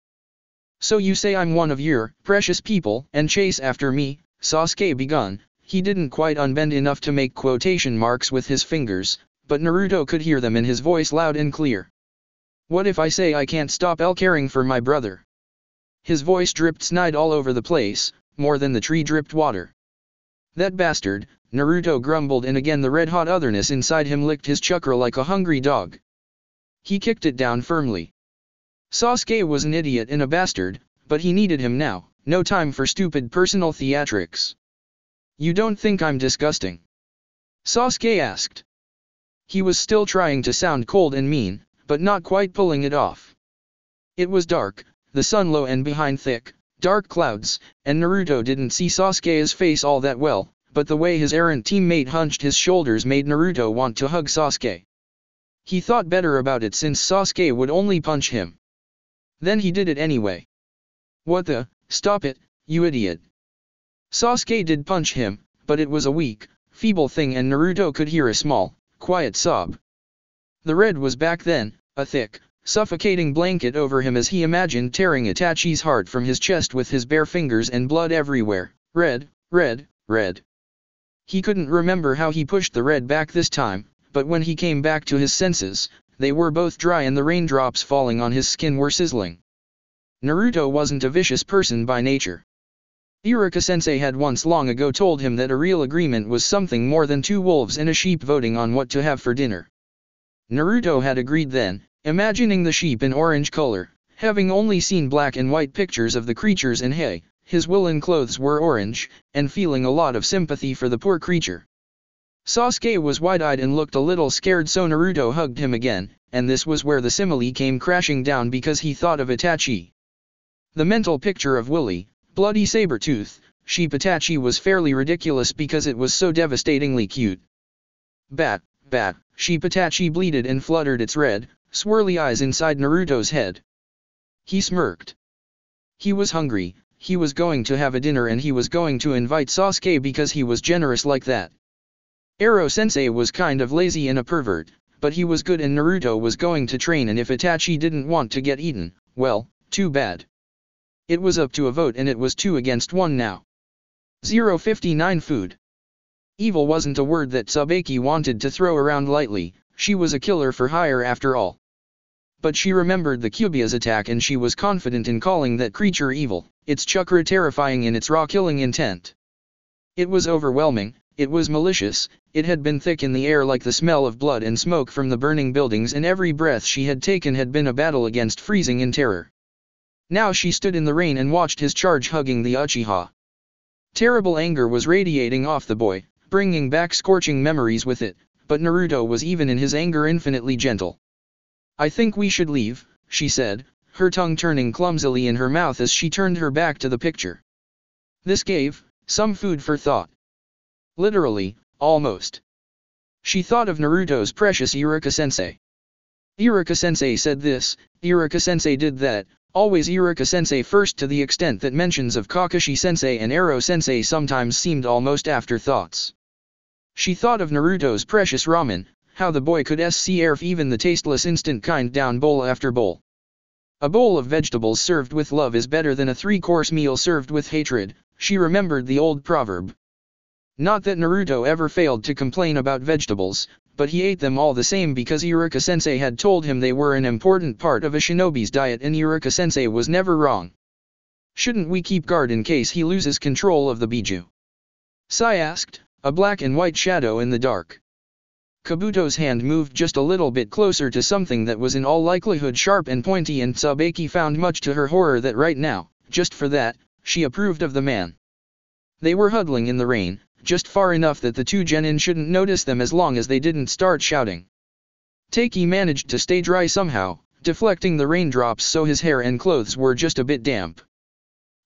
So you say I'm one of your precious people and chase after me, Sasuke begun. He didn't quite unbend enough to make quotation marks with his fingers, but Naruto could hear them in his voice loud and clear. What if I say I can't stop caring for my brother? His voice dripped snide all over the place, more than the tree dripped water. That bastard, Naruto grumbled, and again the red-hot otherness inside him licked his chakra like a hungry dog. He kicked it down firmly. Sasuke was an idiot and a bastard, but he needed him now, no time for stupid personal theatrics. You don't think I'm disgusting? Sasuke asked. He was still trying to sound cold and mean, but not quite pulling it off. It was dark, the sun low and behind thick, dark clouds, and Naruto didn't see Sasuke's face all that well, but the way his errant teammate hunched his shoulders made Naruto want to hug Sasuke. He thought better about it since Sasuke would only punch him. Then he did it anyway. What the, stop it, you idiot. Sasuke did punch him, but it was a weak, feeble thing and Naruto could hear a small, quiet sob. The red was back then, a thick, suffocating blanket over him as he imagined tearing Itachi's heart from his chest with his bare fingers and blood everywhere, red, red, red. He couldn't remember how he pushed the red back this time, but when he came back to his senses, they were both dry and the raindrops falling on his skin were sizzling. Naruto wasn't a vicious person by nature. Iruka-sensei had once long ago told him that a real agreement was something more than two wolves and a sheep voting on what to have for dinner. Naruto had agreed then, imagining the sheep in orange color, having only seen black and white pictures of the creatures and hey, his woolen clothes were orange, and feeling a lot of sympathy for the poor creature. Sasuke was wide-eyed and looked a little scared, so Naruto hugged him again, and this was where the simile came crashing down because he thought of Itachi. The mental picture of woolly, bloody saber-tooth, sheep Itachi was fairly ridiculous because it was so devastatingly cute. Bat, bat, sheep Itachi bleated and fluttered its red, swirly eyes inside Naruto's head. He smirked. He was hungry, he was going to have a dinner and he was going to invite Sasuke because he was generous like that. Ero-sensei was kind of lazy and a pervert, but he was good and Naruto was going to train, and if Itachi didn't want to get eaten, well, too bad. It was up to a vote and it was 2 against 1 now. 059 Food. Evil wasn't a word that Tsubaki wanted to throw around lightly, she was a killer for hire after all. But she remembered the Kyuubi's attack and she was confident in calling that creature evil, its chakra terrifying in its raw killing intent. It was overwhelming, it was malicious, it had been thick in the air like the smell of blood and smoke from the burning buildings, and every breath she had taken had been a battle against freezing in terror. Now she stood in the rain and watched his charge, hugging the Uchiha. Terrible anger was radiating off the boy, bringing back scorching memories with it, but Naruto was even in his anger infinitely gentle. "I think we should leave," she said, her tongue turning clumsily in her mouth as she turned her back to the picture. This gave some food for thought. Literally, almost. She thought of Naruto's precious Iruka-sensei. Iruka-sensei said this, Iruka-sensei did that, always Iruka-sensei first, to the extent that mentions of Kakashi-sensei and Ero-sensei sometimes seemed almost afterthoughts. She thought of Naruto's precious ramen, how the boy could scarf even the tasteless instant kind down bowl after bowl. A bowl of vegetables served with love is better than a 3-course meal served with hatred, she remembered the old proverb. Not that Naruto ever failed to complain about vegetables, but he ate them all the same because Iruka-sensei had told him they were an important part of a shinobi's diet, and Iruka-sensei was never wrong. "Shouldn't we keep guard in case he loses control of the Biju?" Sai asked, a black and white shadow in the dark. Kabuto's hand moved just a little bit closer to something that was in all likelihood sharp and pointy, and Tsubaki found much to her horror that right now, just for that, she approved of the man. They were huddling in the rain, just far enough that the two genin shouldn't notice them as long as they didn't start shouting. Taiki managed to stay dry somehow, deflecting the raindrops so his hair and clothes were just a bit damp.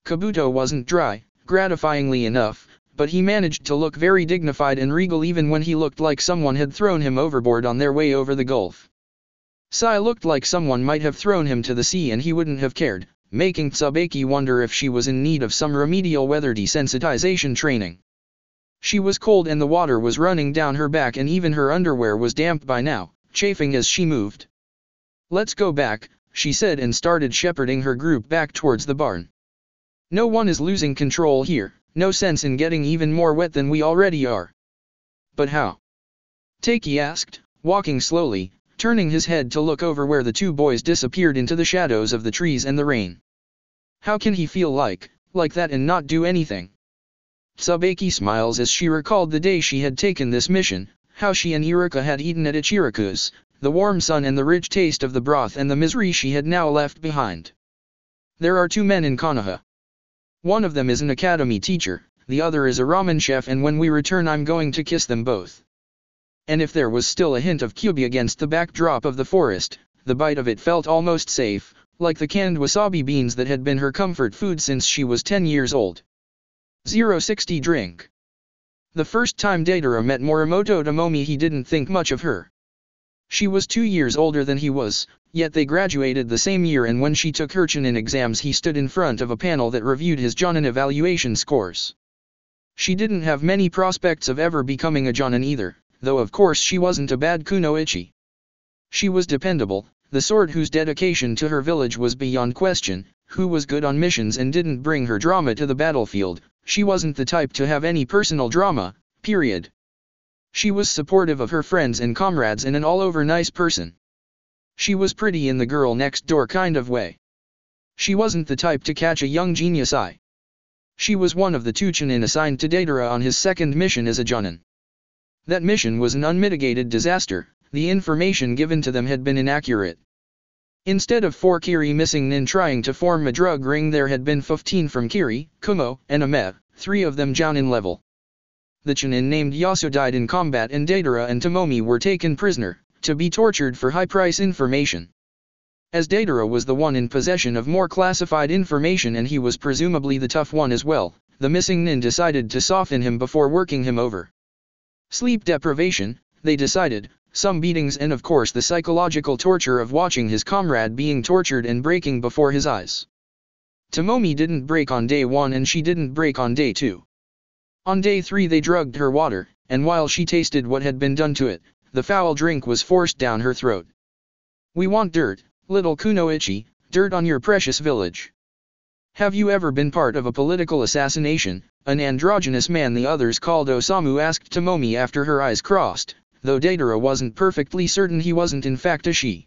Kabuto wasn't dry, gratifyingly enough, but he managed to look very dignified and regal even when he looked like someone had thrown him overboard on their way over the gulf. Sai looked like someone might have thrown him to the sea and he wouldn't have cared, making Tsubaki wonder if she was in need of some remedial weather desensitization training. She was cold and the water was running down her back and even her underwear was damp by now, chafing as she moved. "Let's go back," she said, and started shepherding her group back towards the barn. "No one is losing control here, no sense in getting even more wet than we already are." "But how?" Taiki asked, walking slowly, turning his head to look over where the two boys disappeared into the shadows of the trees and the rain. "How can he feel like that and not do anything?" Tsubaki smiles as she recalled the day she had taken this mission, how she and Iruka had eaten at Ichiraku's, the warm sun and the rich taste of the broth and the misery she had now left behind. "There are 2 men in Konoha. One of them is an academy teacher, the other is a ramen chef, and when we return I'm going to kiss them both." And if there was still a hint of Kyuubi against the backdrop of the forest, the bite of it felt almost safe, like the canned wasabi beans that had been her comfort food since she was 10 years old. 060 Drink. The first time Deidara met Morimoto Tomomi he didn't think much of her. She was 2 years older than he was, yet they graduated the same year, and when she took her Chunin exams he stood in front of a panel that reviewed his Jonin evaluation scores. She didn't have many prospects of ever becoming a Jonin either, though of course she wasn't a bad kunoichi. She was dependable, the sort whose dedication to her village was beyond question, who was good on missions and didn't bring her drama to the battlefield. She wasn't the type to have any personal drama, period. She was supportive of her friends and comrades and an all-over nice person. She was pretty in the girl next door kind of way. She wasn't the type to catch a young genius eye. She was one of the two Chunin assigned to Deidara on his second mission as a Jonin. That mission was an unmitigated disaster. The information given to them had been inaccurate. Instead of 4 Kiri missing nin trying to form a drug ring, there had been 15 from Kiri, Kumo, and Ame, 3 of them Jounin level. The Chunin named Yasu died in combat and Deidara and Tomomi were taken prisoner, to be tortured for high-price information. As Deidara was the one in possession of more classified information and he was presumably the tough one as well, the missing nin decided to soften him before working him over. Sleep deprivation, they decided, some beatings and of course the psychological torture of watching his comrade being tortured and breaking before his eyes. Tomomi didn't break on day 1 and she didn't break on day 2. On day 3 they drugged her water, and while she tasted what had been done to it, the foul drink was forced down her throat. We want dirt, little kunoichi, dirt on your precious village. Have you ever been part of a political assassination? An androgynous man the others called Osamu asked Tomomi after her eyes crossed, though Deidara wasn't perfectly certain he wasn't in fact a she.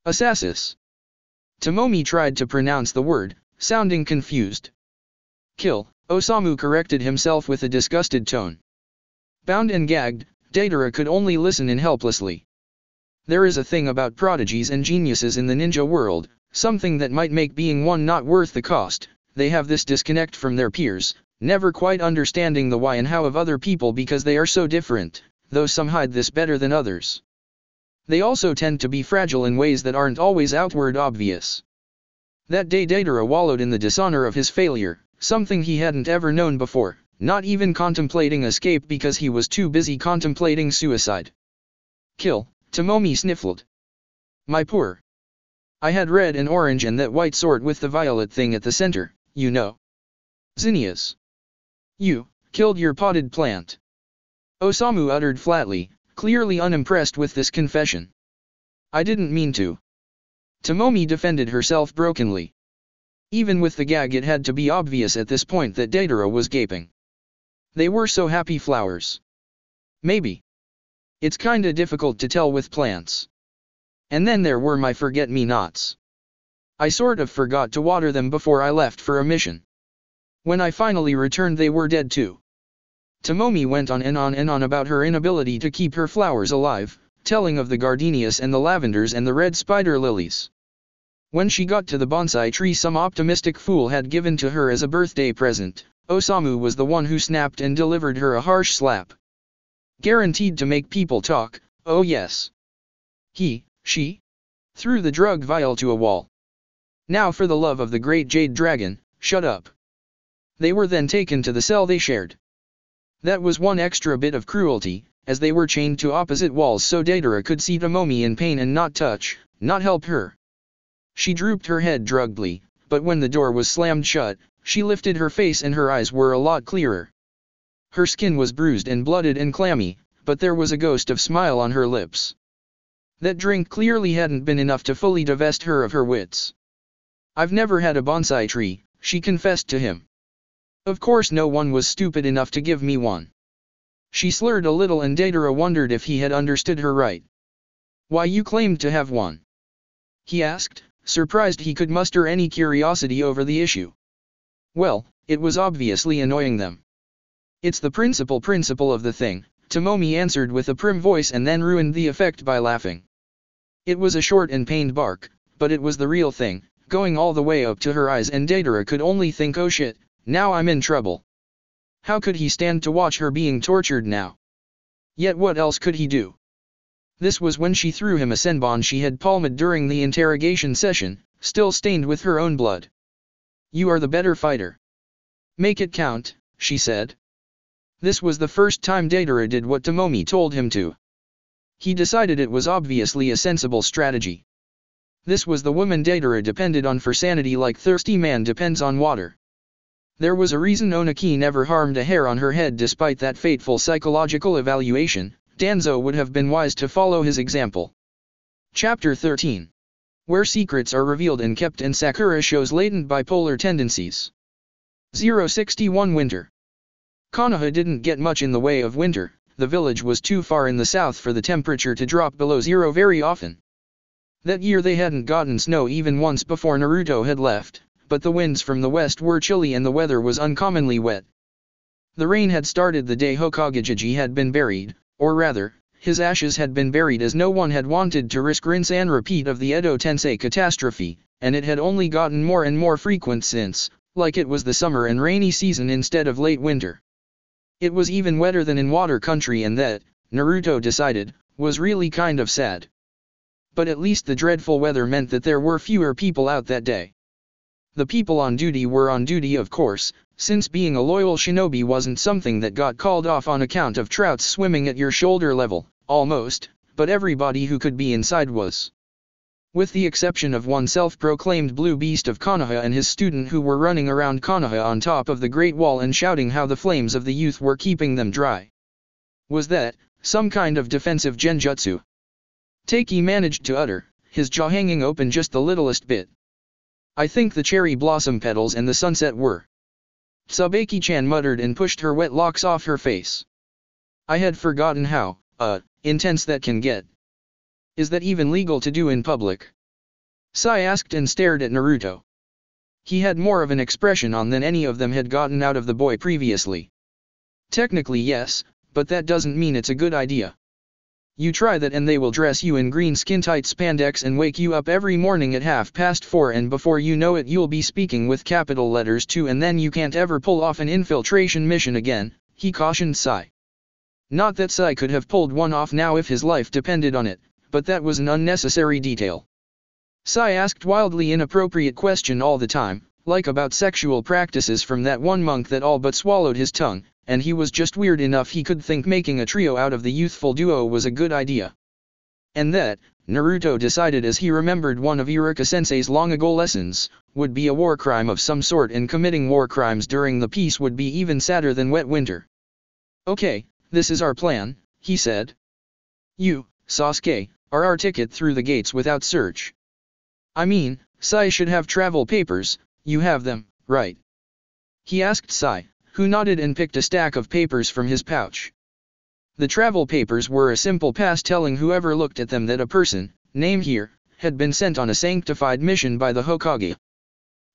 Assassis. Tomomi tried to pronounce the word, sounding confused. Kill, Osamu corrected himself with a disgusted tone. Bound and gagged, Deidara could only listen in helplessly. There is a thing about prodigies and geniuses in the ninja world, something that might make being one not worth the cost. They have this disconnect from their peers, never quite understanding the why and how of other people because they are so different, though some hide this better than others. They also tend to be fragile in ways that aren't always outward obvious. That day Deidara wallowed in the dishonor of his failure, something he hadn't ever known before, not even contemplating escape because he was too busy contemplating suicide. Kill, Tomomi sniffled. My poor. I had red and orange and that white sword with the violet thing at the center, you know. Zinnias. You killed your potted plant. Osamu uttered flatly, clearly unimpressed with this confession. I didn't mean to. Tomomi defended herself brokenly. Even with the gag it had to be obvious at this point that Deidara was gaping. They were so happy flowers. Maybe. It's kinda difficult to tell with plants. And then there were my forget-me-nots. I sort of forgot to water them before I left for a mission. When I finally returned they were dead too. Tomomi went on and on and on about her inability to keep her flowers alive, telling of the gardenias and the lavenders and the red spider lilies. When she got to the bonsai tree some optimistic fool had given to her as a birthday present, Osamu was the one who snapped and delivered her a harsh slap. Guaranteed to make people talk, oh yes. She threw the drug vial to a wall. Now for the love of the great jade dragon, shut up. They were then taken to the cell they shared. That was one extra bit of cruelty, as they were chained to opposite walls so Deidara could see Tomomi in pain and not touch, not help her. She drooped her head druggedly, but when the door was slammed shut, she lifted her face and her eyes were a lot clearer. Her skin was bruised and blooded and clammy, but there was a ghost of smile on her lips. That drink clearly hadn't been enough to fully divest her of her wits. I've never had a bonsai tree, she confessed to him. Of course no one was stupid enough to give me one. She slurred a little and Deidara wondered if he had understood her right. Why you claimed to have one? He asked, surprised he could muster any curiosity over the issue. Well, it was obviously annoying them. It's the principle of the thing, Tomomi answered with a prim voice and then ruined the effect by laughing. It was a short and pained bark, but it was the real thing, going all the way up to her eyes and Deidara could only think oh shit, now I'm in trouble. How could he stand to watch her being tortured now? Yet what else could he do? This was when she threw him a senbon she had palmed during the interrogation session, still stained with her own blood. You are the better fighter. Make it count, she said. This was the first time Deidara did what Tomomi told him to. He decided it was obviously a sensible strategy. This was the woman Deidara depended on for sanity like thirsty man depends on water. There was a reason Onaki never harmed a hair on her head despite that fateful psychological evaluation. Danzo would have been wise to follow his example. Chapter 13. Where secrets are revealed and kept, and Sakura shows latent bipolar tendencies. 061 Winter. Konoha didn't get much in the way of winter. The village was too far in the south for the temperature to drop below zero very often. That year they hadn't gotten snow even once before Naruto had left, but the winds from the west were chilly and the weather was uncommonly wet. The rain had started the day Hokage had been buried, or rather, his ashes had been buried, as no one had wanted to risk rinse and repeat of the Edo Tensei catastrophe, and it had only gotten more and more frequent since, like it was the summer and rainy season instead of late winter. It was even wetter than in water country, and that, Naruto decided, was really kind of sad. But at least the dreadful weather meant that there were fewer people out that day. The people on duty were on duty, of course, since being a loyal shinobi wasn't something that got called off on account of trouts swimming at your shoulder level, almost, but everybody who could be inside was. With the exception of one self-proclaimed blue beast of Konoha and his student, who were running around Konoha on top of the Great Wall and shouting how the flames of the youth were keeping them dry. Was that some kind of defensive genjutsu? Takei managed to utter, his jaw hanging open just the littlest bit. I think the cherry blossom petals and the sunset were. Tsubaki-chan muttered and pushed her wet locks off her face. I had forgotten how, intense that can get. Is that even legal to do in public? Sai asked and stared at Naruto. He had more of an expression on than any of them had gotten out of the boy previously. Technically yes, but that doesn't mean it's a good idea. You try that and they will dress you in green skin-tight spandex and wake you up every morning at 4:30, and before you know it you'll be speaking with capital letters too, and then you can't ever pull off an infiltration mission again, he cautioned Sai. Not that Sai could have pulled one off now if his life depended on it, but that was an unnecessary detail. Sai asked wildly inappropriate question all the time, like about sexual practices from that one monk that all but swallowed his tongue, and he was just weird enough he could think making a trio out of the youthful duo was a good idea. And that, Naruto decided as he remembered one of Iruka-sensei's long-ago lessons, would be a war crime of some sort, and committing war crimes during the peace would be even sadder than wet winter. Okay, this is our plan, he said. You, Sasuke, are our ticket through the gates without search. I mean, Sai should have travel papers, you have them, right? He asked Sai, who nodded and picked a stack of papers from his pouch. The travel papers were a simple pass telling whoever looked at them that a person, named here, had been sent on a sanctified mission by the Hokage.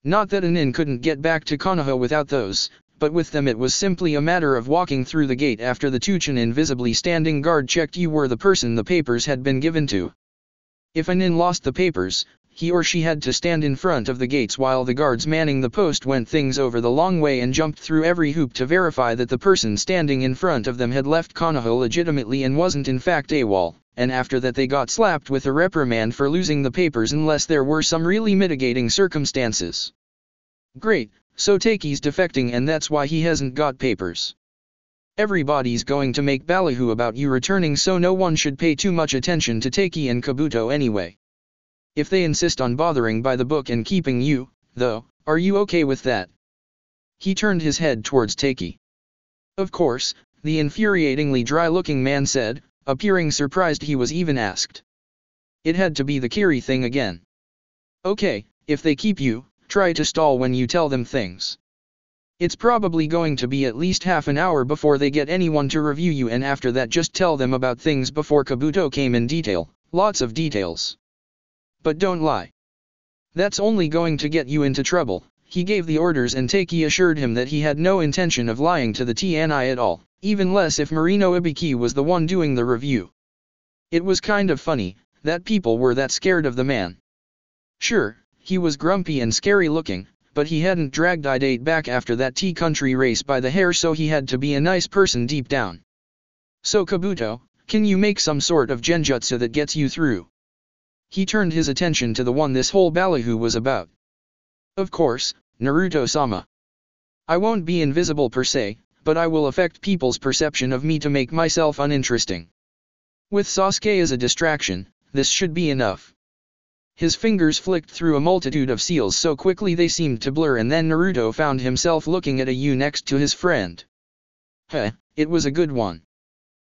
Not that a nin couldn't get back to Konoha without those, but with them it was simply a matter of walking through the gate after the Tuchin invisibly standing guard checked you were the person the papers had been given to. If a nin lost the papers, he or she had to stand in front of the gates while the guards manning the post went things over the long way and jumped through every hoop to verify that the person standing in front of them had left Konoha legitimately and wasn't in fact AWOL, and after that they got slapped with a reprimand for losing the papers unless there were some really mitigating circumstances. Great, so Takei's defecting and that's why he hasn't got papers. Everybody's going to make ballyhoo about you returning, so no one should pay too much attention to Takei and Kabuto anyway. If they insist on bothering by the book and keeping you, though, are you okay with that? He turned his head towards Takei. Of course, the infuriatingly dry-looking man said, appearing surprised he was even asked. It had to be the Kiri thing again. Okay, if they keep you, try to stall when you tell them things. It's probably going to be at least half an hour before they get anyone to review you, and after that just tell them about things before Kabuto came in detail, lots of details. But don't lie. That's only going to get you into trouble. He gave the orders and Takei assured him that he had no intention of lying to the TNI at all, even less if Marino Ibiki was the one doing the review. It was kind of funny, that people were that scared of the man. Sure, he was grumpy and scary looking, but he hadn't dragged Idate back after that T-country race by the hair, so he had to be a nice person deep down. So Kabuto, can you make some sort of genjutsu that gets you through? He turned his attention to the one this whole ballyhoo was about. Of course, Naruto-sama. I won't be invisible per se, but I will affect people's perception of me to make myself uninteresting. With Sasuke as a distraction, this should be enough. His fingers flicked through a multitude of seals so quickly they seemed to blur, and then Naruto found himself looking at a U next to his friend. It was a good one.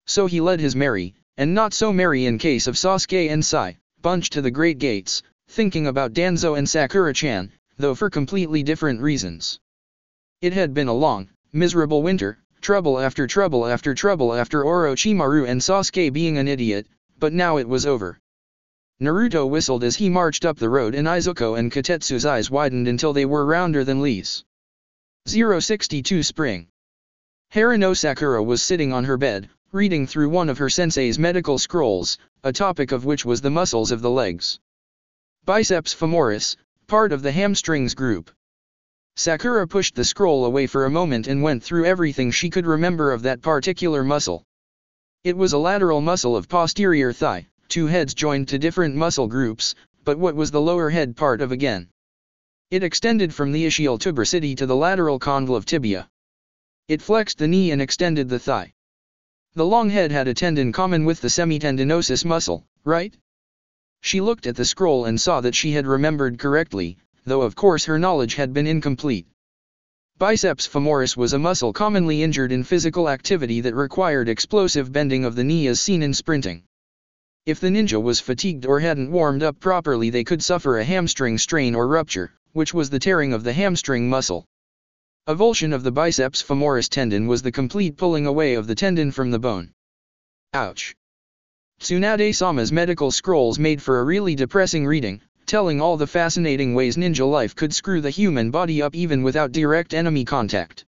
So he led his merry, and not so merry in case of Sasuke and Sai, bunch to the great gates, thinking about Danzo and Sakura-chan, though for completely different reasons. It had been a long, miserable winter, trouble after trouble after trouble after Orochimaru and Sasuke being an idiot, but now it was over. Naruto whistled as he marched up the road, and Izuku and Katetsu's eyes widened until they were rounder than Lee's. 062 Spring. Haruno Sakura was sitting on her bed, reading through one of her sensei's medical scrolls, a topic of which was the muscles of the legs. Biceps femoris, part of the hamstrings group. Sakura pushed the scroll away for a moment and went through everything she could remember of that particular muscle. It was a lateral muscle of posterior thigh, two heads joined to different muscle groups, but what was the lower head part of again? It extended from the ischial tuberosity to the lateral condyle of tibia. It flexed the knee and extended the thigh. The long head had a tendon common with the semitendinosus muscle, right? She looked at the scroll and saw that she had remembered correctly, though of course her knowledge had been incomplete. Biceps femoris was a muscle commonly injured in physical activity that required explosive bending of the knee as seen in sprinting. If the ninja was fatigued or hadn't warmed up properly, they could suffer a hamstring strain or rupture, which was the tearing of the hamstring muscle. Avulsion of the biceps femoris tendon was the complete pulling away of the tendon from the bone. Ouch. Tsunade-sama's medical scrolls made for a really depressing reading, telling all the fascinating ways ninja life could screw the human body up even without direct enemy contact.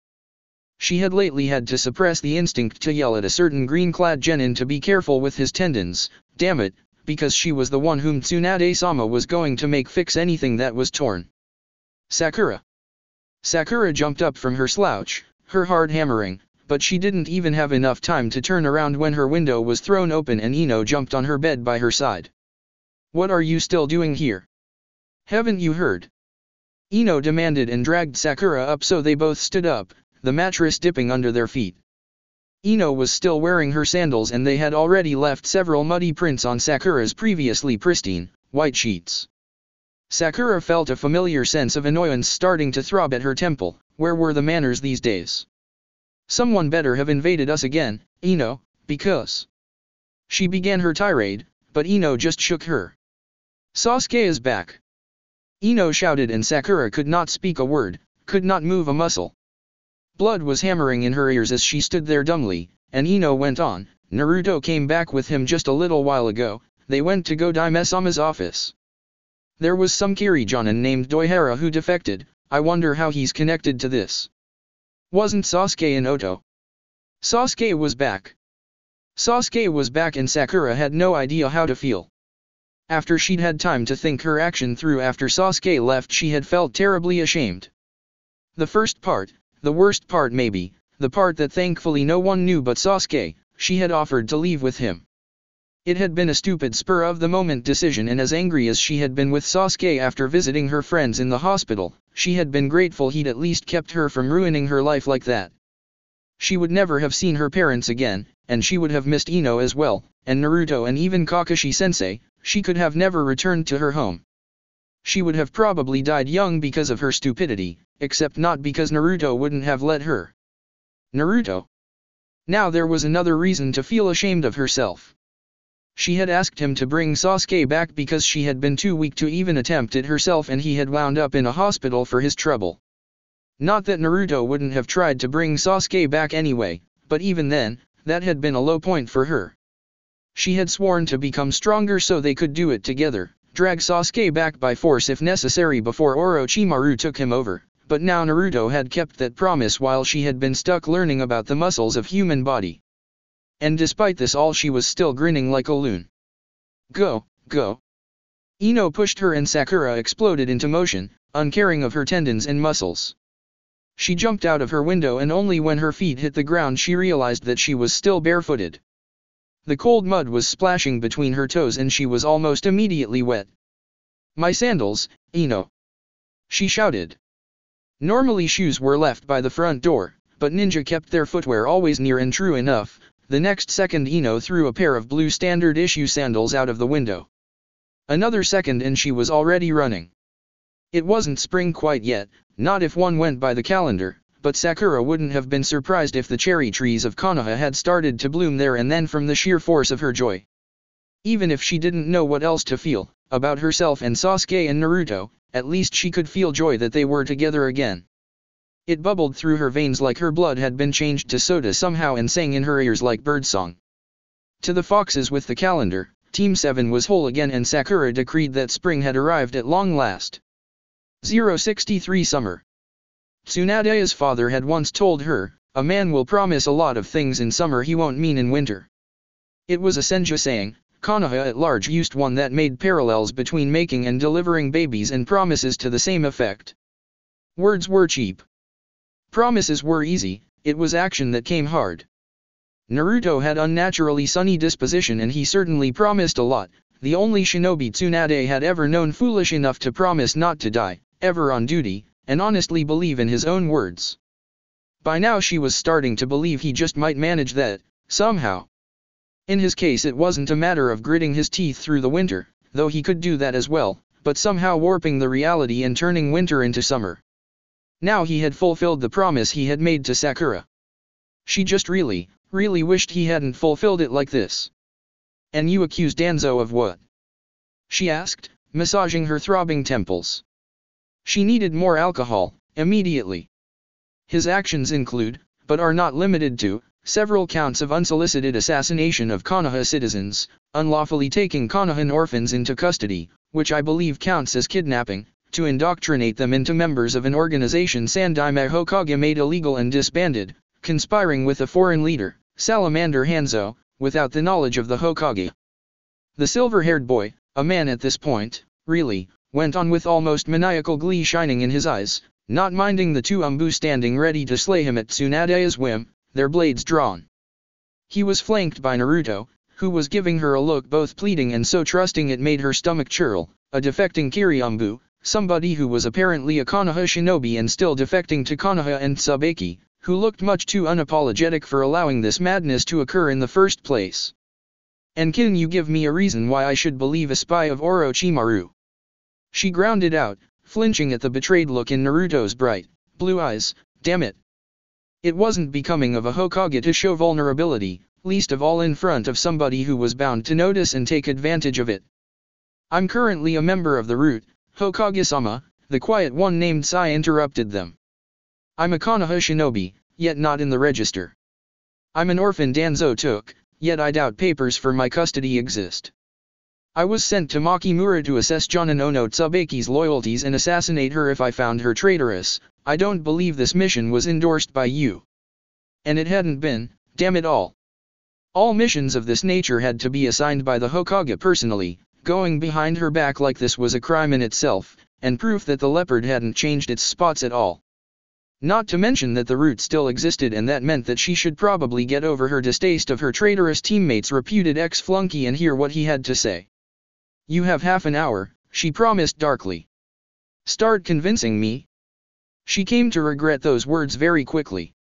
She had lately had to suppress the instinct to yell at a certain green-clad genin to be careful with his tendons, damn it, because she was the one whom Tsunade-sama was going to make fix anything that was torn. Sakura. Sakura jumped up from her slouch, her heart hammering, but she didn't even have enough time to turn around when her window was thrown open and Ino jumped on her bed by her side. What are you still doing here? Haven't you heard? Ino demanded and dragged Sakura up so they both stood up, the mattress dipping under their feet. Ino was still wearing her sandals and they had already left several muddy prints on Sakura's previously pristine, white sheets. Sakura felt a familiar sense of annoyance starting to throb at her temple. Where were the manners these days? Someone better have invaded us again, Ino, because... She began her tirade, but Ino just shook her. Sasuke is back. Ino shouted and Sakura could not speak a word, could not move a muscle. Blood was hammering in her ears as she stood there dumbly, and Ino went on, Naruto came back with him just a little while ago, they went to Godime-sama's office. There was some Kiri Jonin named Doihara who defected, I wonder how he's connected to this. Wasn't Sasuke in Oto? Sasuke was back. Sasuke was back and Sakura had no idea how to feel. After she'd had time to think her action through after Sasuke left, she had felt terribly ashamed. The first part, the worst part maybe, the part that thankfully no one knew but Sasuke, she had offered to leave with him. It had been a stupid spur-of-the-moment decision, and as angry as she had been with Sasuke after visiting her friends in the hospital, she had been grateful he'd at least kept her from ruining her life like that. She would never have seen her parents again, and she would have missed Ino as well, and Naruto and even Kakashi-sensei. She could have never returned to her home. She would have probably died young because of her stupidity, except not because Naruto wouldn't have let her. Naruto. Now there was another reason to feel ashamed of herself. She had asked him to bring Sasuke back because she had been too weak to even attempt it herself, and he had wound up in a hospital for his trouble. Not that Naruto wouldn't have tried to bring Sasuke back anyway, but even then, that had been a low point for her. She had sworn to become stronger so they could do it together, drag Sasuke back by force if necessary before Orochimaru took him over, but now Naruto had kept that promise while she had been stuck learning about the muscles of human body. And despite this all, she was still grinning like a loon. Go, go. Ino pushed her and Sakura exploded into motion, uncaring of her tendons and muscles. She jumped out of her window and only when her feet hit the ground she realized that she was still barefooted. The cold mud was splashing between her toes and she was almost immediately wet. My sandals, Ino. She shouted. Normally shoes were left by the front door, but ninja kept their footwear always near, and true enough, the next second Ino threw a pair of blue standard issue sandals out of the window. Another second and she was already running. It wasn't spring quite yet, not if one went by the calendar, but Sakura wouldn't have been surprised if the cherry trees of Konoha had started to bloom there and then from the sheer force of her joy. Even if she didn't know what else to feel, about herself and Sasuke and Naruto, at least she could feel joy that they were together again. It bubbled through her veins like her blood had been changed to soda somehow and sang in her ears like birdsong. To the foxes with the calendar, Team 7 was whole again and Sakura decreed that spring had arrived at long last. 063 Summer. Tsunade's father had once told her, a man will promise a lot of things in summer he won't mean in winter. It was a senju saying. Konoha at large used one that made parallels between making and delivering babies and promises to the same effect. Words were cheap. Promises were easy, it was action that came hard. Naruto had unnaturally sunny disposition and he certainly promised a lot, the only shinobi Tsunade had ever known foolish enough to promise not to die, ever on duty, and honestly believe in his own words. By now she was starting to believe he just might manage that, somehow. In his case it wasn't a matter of gritting his teeth through the winter, though he could do that as well, but somehow warping the reality and turning winter into summer. Now he had fulfilled the promise he had made to Sakura. She just really wished he hadn't fulfilled it like this. And you accused Danzo of what? She asked, massaging her throbbing temples. She needed more alcohol, immediately. His actions include, but are not limited to, several counts of unsolicited assassination of Konoha citizens, unlawfully taking Konohan orphans into custody, which I believe counts as kidnapping, to indoctrinate them into members of an organization Sandaime Hokage made illegal and disbanded, conspiring with a foreign leader, Salamander Hanzo, without the knowledge of the Hokage. The silver-haired boy, a man at this point, really, went on with almost maniacal glee shining in his eyes, not minding the two Umbu standing ready to slay him at Tsunade's whim, their blades drawn. He was flanked by Naruto, who was giving her a look both pleading and so trusting it made her stomach churl, a defecting Kiri Umbu, somebody who was apparently a Konoha shinobi and still defecting to Konoha and Tsubaki, who looked much too unapologetic for allowing this madness to occur in the first place. And can you give me a reason why I should believe a spy of Orochimaru? She grounded out, flinching at the betrayed look in Naruto's bright, blue eyes. Damn it. It wasn't becoming of a Hokage to show vulnerability, least of all in front of somebody who was bound to notice and take advantage of it. I'm currently a member of the Root, Hokage-sama, the quiet one named Sai interrupted them. I'm a Konoha shinobi, yet not in the register. I'm an orphan Danzo took, yet I doubt papers for my custody exist. I was sent to Makimura to assess Jonin Ono Tsubaki's loyalties and assassinate her if I found her traitorous. I don't believe this mission was endorsed by you. And it hadn't been, damn it all. All missions of this nature had to be assigned by the Hokage personally, going behind her back like this was a crime in itself, and proof that the leopard hadn't changed its spots at all. Not to mention that the Root still existed and that meant that she should probably get over her distaste of her traitorous teammate's reputed ex-flunky and hear what he had to say. You have half an hour, she promised darkly. Start convincing me. She came to regret those words very quickly.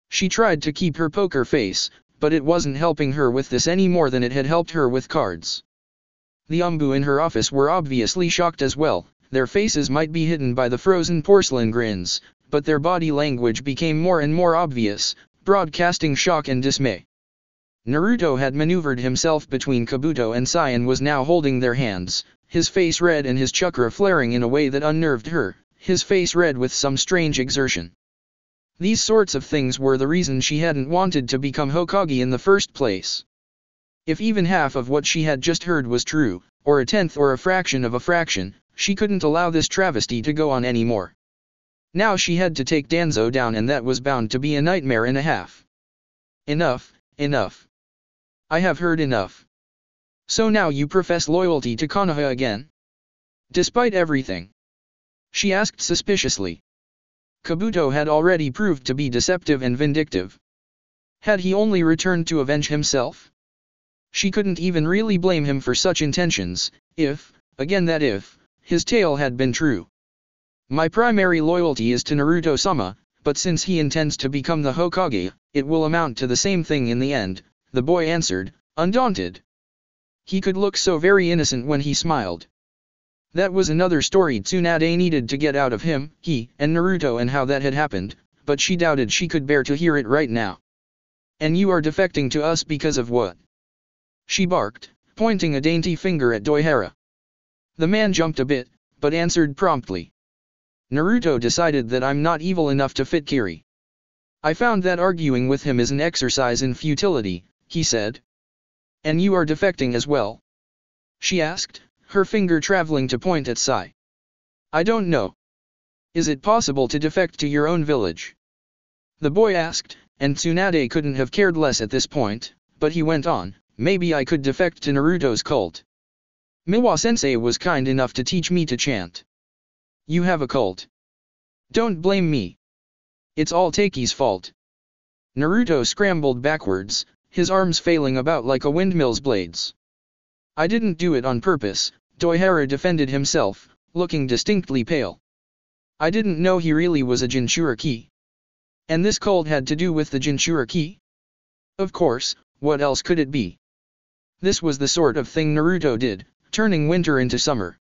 She tried to keep her poker face, but it wasn't helping her with this any more than it had helped her with cards. The Umbu in her office were obviously shocked as well, their faces might be hidden by the frozen porcelain grins, but their body language became more and more obvious, broadcasting shock and dismay. Naruto had maneuvered himself between Kabuto and Sai and was now holding their hands, his face red and his chakra flaring in a way that unnerved her, his face red with some strange exertion. These sorts of things were the reason she hadn't wanted to become Hokage in the first place. If even half of what she had just heard was true, or a tenth or a fraction of a fraction, she couldn't allow this travesty to go on anymore. Now she had to take Danzo down and that was bound to be a nightmare and a half. Enough, enough. I have heard enough. So now you profess loyalty to Konoha again? Despite everything? She asked suspiciously. Kabuto had already proved to be deceptive and vindictive. Had he only returned to avenge himself? She couldn't even really blame him for such intentions, if, again that if, his tale had been true. My primary loyalty is to Naruto-sama, but since he intends to become the Hokage, it will amount to the same thing in the end, the boy answered, undaunted. He could look so very innocent when he smiled. That was another story Tsunade needed to get out of him, he and Naruto, and how that had happened, but she doubted she could bear to hear it right now. And you are defecting to us because of what? She barked, pointing a dainty finger at Doihara. The man jumped a bit, but answered promptly. Naruto decided that I'm not evil enough to fit Kiri. I found that arguing with him is an exercise in futility, he said. And you are defecting as well? She asked, her finger traveling to point at Sai. I don't know. Is it possible to defect to your own village? The boy asked, and Tsunade couldn't have cared less at this point, but he went on, maybe I could defect to Naruto's cult. Miwa-sensei was kind enough to teach me to chant. You have a cult. Don't blame me. It's all Taki's fault. Naruto scrambled backwards, his arms failing about like a windmill's blades. I didn't do it on purpose, Doihara defended himself, looking distinctly pale. I didn't know he really was a Jinchuriki. And this cult had to do with the Jinchuriki? Of course, what else could it be? This was the sort of thing Naruto did, turning winter into summer.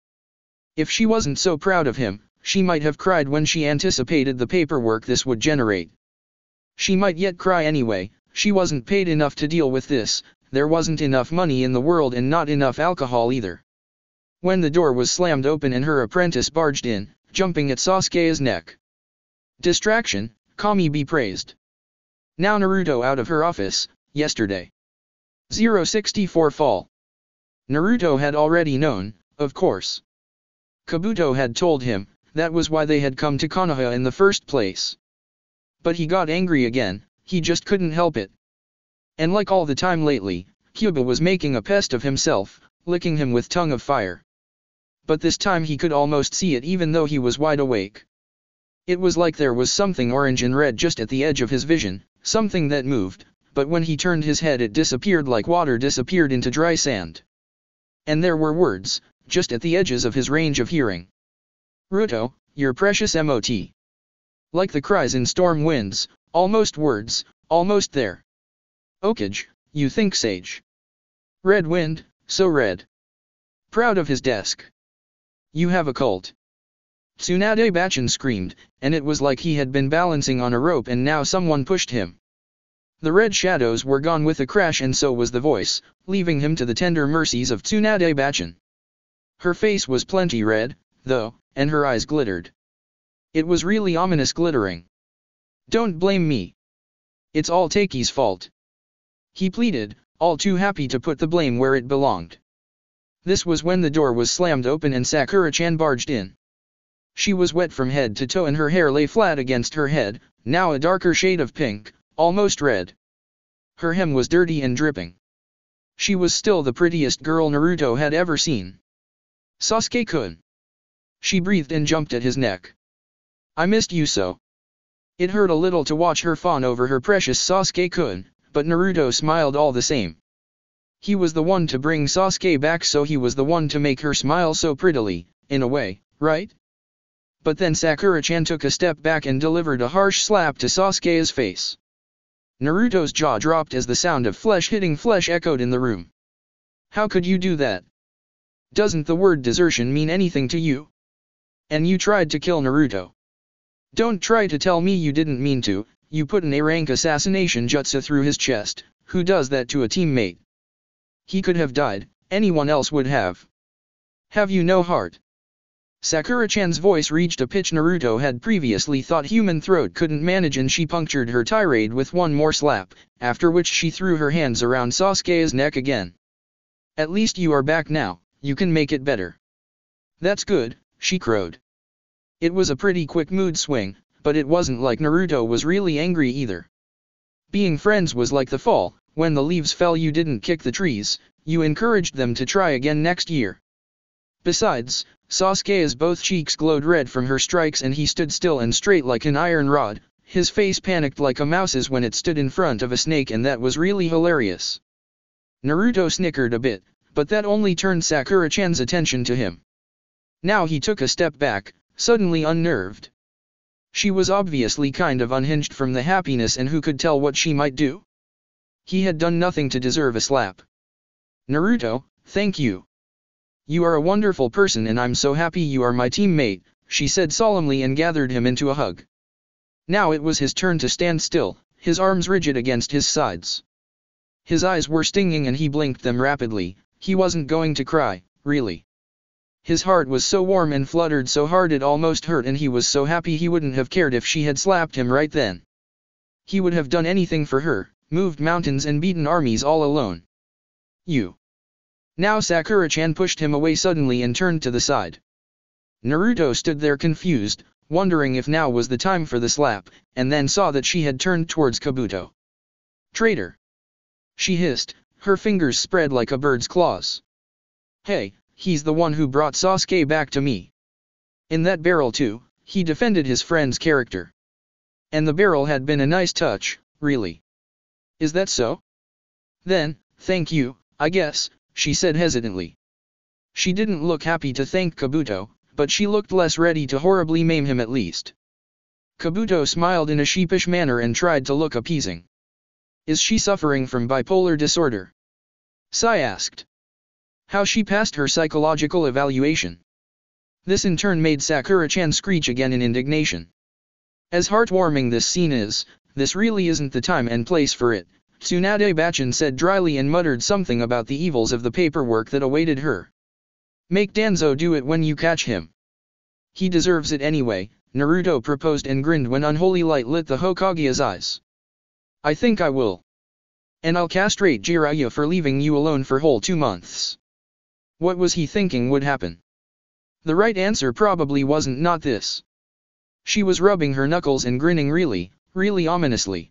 If she wasn't so proud of him, she might have cried when she anticipated the paperwork this would generate. She might yet cry anyway, she wasn't paid enough to deal with this, there wasn't enough money in the world and not enough alcohol either. When the door was slammed open and her apprentice barged in, jumping at Sasuke's neck. Distraction, Kami be praised. Now Naruto out of her office, yesterday. 064 fall. Naruto had already known, of course. Kabuto had told him, that was why they had come to Konoha in the first place. But he got angry again, he just couldn't help it. And like all the time lately, Kyuubi was making a pest of himself, licking him with tongue of fire. But this time he could almost see it even though he was wide awake. It was like there was something orange and red just at the edge of his vision, something that moved, but when he turned his head it disappeared like water disappeared into dry sand. And there were words, just at the edges of his range of hearing. Ruto, your precious MOT. Like the cries in storm winds, almost words, almost there. Okage, you think sage. Red wind, so red. Proud of his desk. You have a cult. Tsunade Bachin screamed, and it was like he had been balancing on a rope and now someone pushed him. The red shadows were gone with a crash and so was the voice, leaving him to the tender mercies of Tsunade Bachin. Her face was plenty red, though, and her eyes glittered. It was really ominous glittering. Don't blame me. It's all Taki's fault. He pleaded, all too happy to put the blame where it belonged. This was when the door was slammed open and Sakura-chan barged in. She was wet from head to toe and her hair lay flat against her head, now a darker shade of pink, almost red. Her hem was dirty and dripping. She was still the prettiest girl Naruto had ever seen. Sasuke-kun. She breathed and jumped at his neck. I missed you so. It hurt a little to watch her fawn over her precious Sasuke-kun, but Naruto smiled all the same. He was the one to bring Sasuke back, so he was the one to make her smile so prettily, in a way, right? But then Sakura-chan took a step back and delivered a harsh slap to Sasuke's face. Naruto's jaw dropped as the sound of flesh hitting flesh echoed in the room. How could you do that? Doesn't the word desertion mean anything to you? And you tried to kill Naruto. Don't try to tell me you didn't mean to, you put an A-rank assassination jutsu through his chest, who does that to a teammate? He could have died, anyone else would have. Have you no heart? Sakura-chan's voice reached a pitch Naruto had previously thought human throat couldn't manage and she punctured her tirade with one more slap, after which she threw her hands around Sasuke's neck again. At least you are back now, you can make it better. That's good, she crowed. It was a pretty quick mood swing, but it wasn't like Naruto was really angry either. Being friends was like the fall, when the leaves fell you didn't kick the trees, you encouraged them to try again next year. Besides, Sasuke's both cheeks glowed red from her strikes and he stood still and straight like an iron rod, his face panicked like a mouse's when it stood in front of a snake, and that was really hilarious. Naruto snickered a bit, but that only turned Sakura-chan's attention to him. Now he took a step back, suddenly unnerved. She was obviously kind of unhinged from the happiness, and who could tell what she might do? He had done nothing to deserve a slap. Naruto, thank you. You are a wonderful person and I'm so happy you are my teammate, she said solemnly and gathered him into a hug. Now it was his turn to stand still, his arms rigid against his sides. His eyes were stinging and he blinked them rapidly. He wasn't going to cry, really. His heart was so warm and fluttered so hard it almost hurt, and he was so happy he wouldn't have cared if she had slapped him right then. He would have done anything for her, moved mountains and beaten armies all alone. You. Now Sakura-chan pushed him away suddenly and turned to the side. Naruto stood there confused, wondering if now was the time for the slap, and then saw that she had turned towards Kabuto. Traitor! She hissed, her fingers spread like a bird's claws. Hey, he's the one who brought Sasuke back to me. In that barrel too, he defended his friend's character. And the barrel had been a nice touch, really. Is that so? Then, thank you, I guess, she said hesitantly. She didn't look happy to thank Kabuto, but she looked less ready to horribly maim him at least. Kabuto smiled in a sheepish manner and tried to look appeasing. Is she suffering from bipolar disorder? Sai asked. How she passed her psychological evaluation. This in turn made Sakura-chan screech again in indignation. As heartwarming this scene is, this really isn't the time and place for it, Tsunade-bachan said dryly and muttered something about the evils of the paperwork that awaited her. Make Danzo do it when you catch him. He deserves it anyway, Naruto proposed and grinned when unholy light lit the Hokage's eyes. I think I will. And I'll castrate Jiraiya for leaving you alone for whole 2 months. What was he thinking would happen? The right answer probably wasn't not this. She was rubbing her knuckles and grinning really ominously.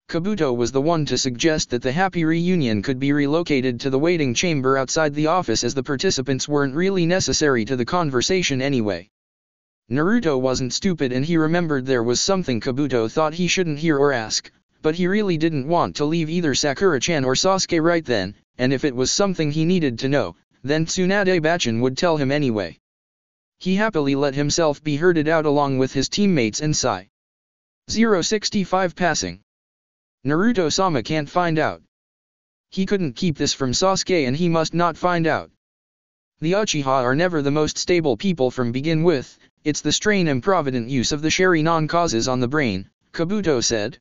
Kabuto was the one to suggest that the happy reunion could be relocated to the waiting chamber outside the office, as the participants weren't really necessary to the conversation anyway. Naruto wasn't stupid and he remembered there was something Kabuto thought he shouldn't hear or ask, but he really didn't want to leave either Sakura-chan or Sasuke right then, and if it was something he needed to know, then Tsunade-bachan would tell him anyway. He happily let himself be herded out along with his teammates and Sai. 065 passing. Naruto-sama can't find out. He couldn't keep this from Sasuke and he must not find out. The Uchiha are never the most stable people from begin with, it's the strain improvident use of the Sharingan causes on the brain, Kabuto said.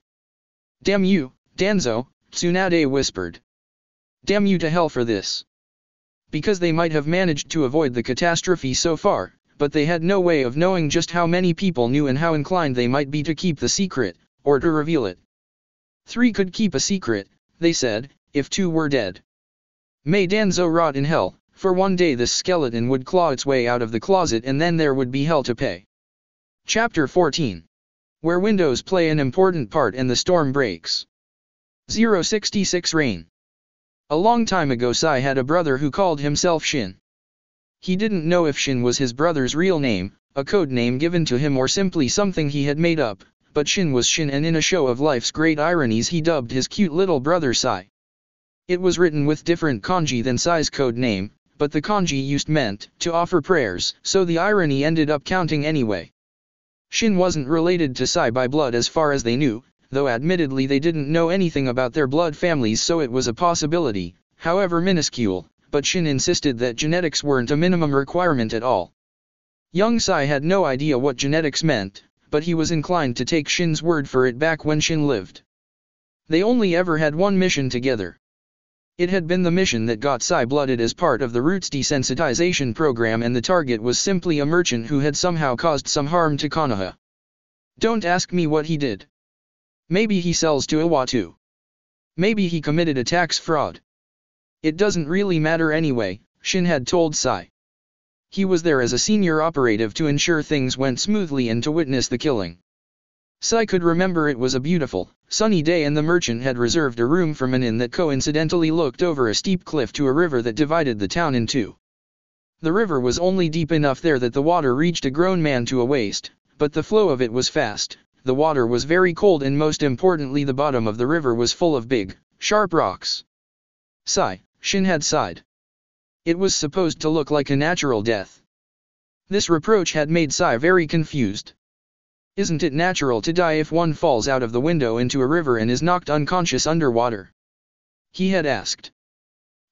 Damn you, Danzo, Tsunade whispered. Damn you to hell for this. Because they might have managed to avoid the catastrophe so far, but they had no way of knowing just how many people knew and how inclined they might be to keep the secret, or to reveal it. 3 could keep a secret, they said, if 2 were dead. May Danzo rot in hell, for one day this skeleton would claw its way out of the closet and then there would be hell to pay. Chapter 14. Where windows play an important part and the storm breaks. 066 Rain. A long time ago Sai had a brother who called himself Shin. He didn't know if Shin was his brother's real name, a code name given to him, or simply something he had made up, but Shin was Shin, and in a show of life's great ironies he dubbed his cute little brother Sai. It was written with different kanji than Sai's code name, but the kanji used meant to offer prayers, so the irony ended up counting anyway. Shin wasn't related to Sai by blood as far as they knew, though admittedly they didn't know anything about their blood families, so it was a possibility, however minuscule, but Shin insisted that genetics weren't a minimum requirement at all. Young Sai had no idea what genetics meant, but he was inclined to take Shin's word for it back when Shin lived. They only ever had one mission together. It had been the mission that got Sai blooded as part of the Roots desensitization program, and the target was simply a merchant who had somehow caused some harm to Konoha. Don't ask me what he did. Maybe he sells to Iwatu. Maybe he committed a tax fraud. It doesn't really matter anyway, Shin had told Sai. He was there as a senior operative to ensure things went smoothly and to witness the killing. Sai could remember it was a beautiful, sunny day and the merchant had reserved a room from an inn that coincidentally looked over a steep cliff to a river that divided the town in two. The river was only deep enough there that the water reached a grown man to a waist, but the flow of it was fast, the water was very cold, and most importantly the bottom of the river was full of big, sharp rocks. Shin had sighed. It was supposed to look like a natural death. This reproach had made Sai very confused. Isn't it natural to die if one falls out of the window into a river and is knocked unconscious underwater? He had asked.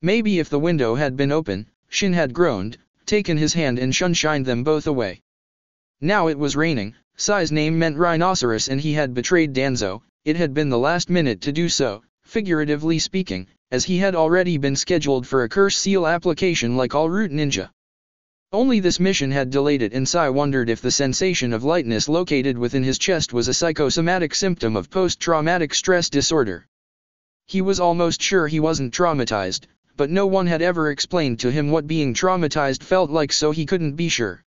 Maybe if the window had been open, Shin had groaned, taken his hand and shunshined them both away. Now it was raining, Sai's name meant rhinoceros and he had betrayed Danzo. It had been the last minute to do so, figuratively speaking, as he had already been scheduled for a curse seal application like all root ninja. Only this mission had delayed it, and Sai wondered if the sensation of lightness located within his chest was a psychosomatic symptom of post-traumatic stress disorder. He was almost sure he wasn't traumatized, but no one had ever explained to him what being traumatized felt like, so he couldn't be sure.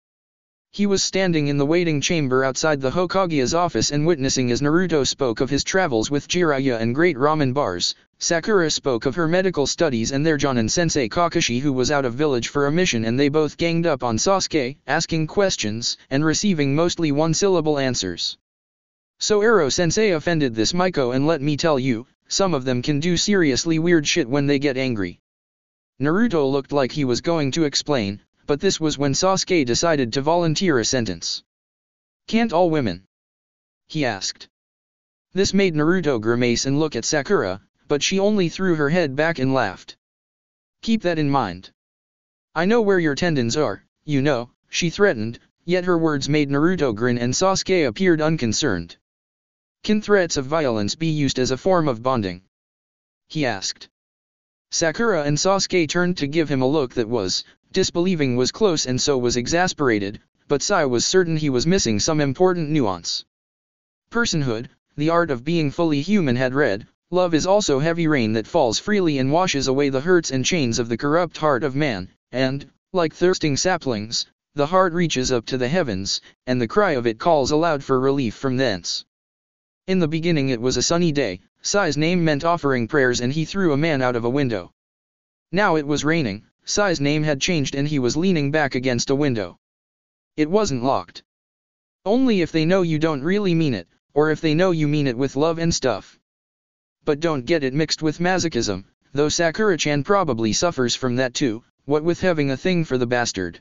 He was standing in the waiting chamber outside the Hokage's office and witnessing as Naruto spoke of his travels with Jiraiya and great ramen bars. Sakura spoke of her medical studies and their Jonin sensei Kakashi, who was out of village for a mission, and they both ganged up on Sasuke, asking questions and receiving mostly one-syllable answers. So Ero sensei offended this Maiko, and let me tell you, some of them can do seriously weird shit when they get angry. Naruto looked like he was going to explain, but this was when Sasuke decided to volunteer a sentence. "Can't all women?" he asked. This made Naruto grimace and look at Sakura, but she only threw her head back and laughed. "Keep that in mind. I know where your tendons are, you know," she threatened, yet her words made Naruto grin and Sasuke appeared unconcerned. "Can threats of violence be used as a form of bonding?" he asked. Sakura and Sasuke turned to give him a look that was, disbelieving was close and so was exasperated, but Sai was certain he was missing some important nuance. Personhood, the art of being fully human, had read, "Love is also heavy rain that falls freely and washes away the hurts and chains of the corrupt heart of man, and, like thirsting saplings, the heart reaches up to the heavens, and the cry of it calls aloud for relief from thence." In the beginning it was a sunny day, Sai's name meant offering prayers and he threw a man out of a window. Now it was raining, Sai's name had changed and he was leaning back against a window. It wasn't locked. Only if they know you don't really mean it, or if they know you mean it with love and stuff. But don't get it mixed with masochism, though Sakura-chan probably suffers from that too, what with having a thing for the bastard.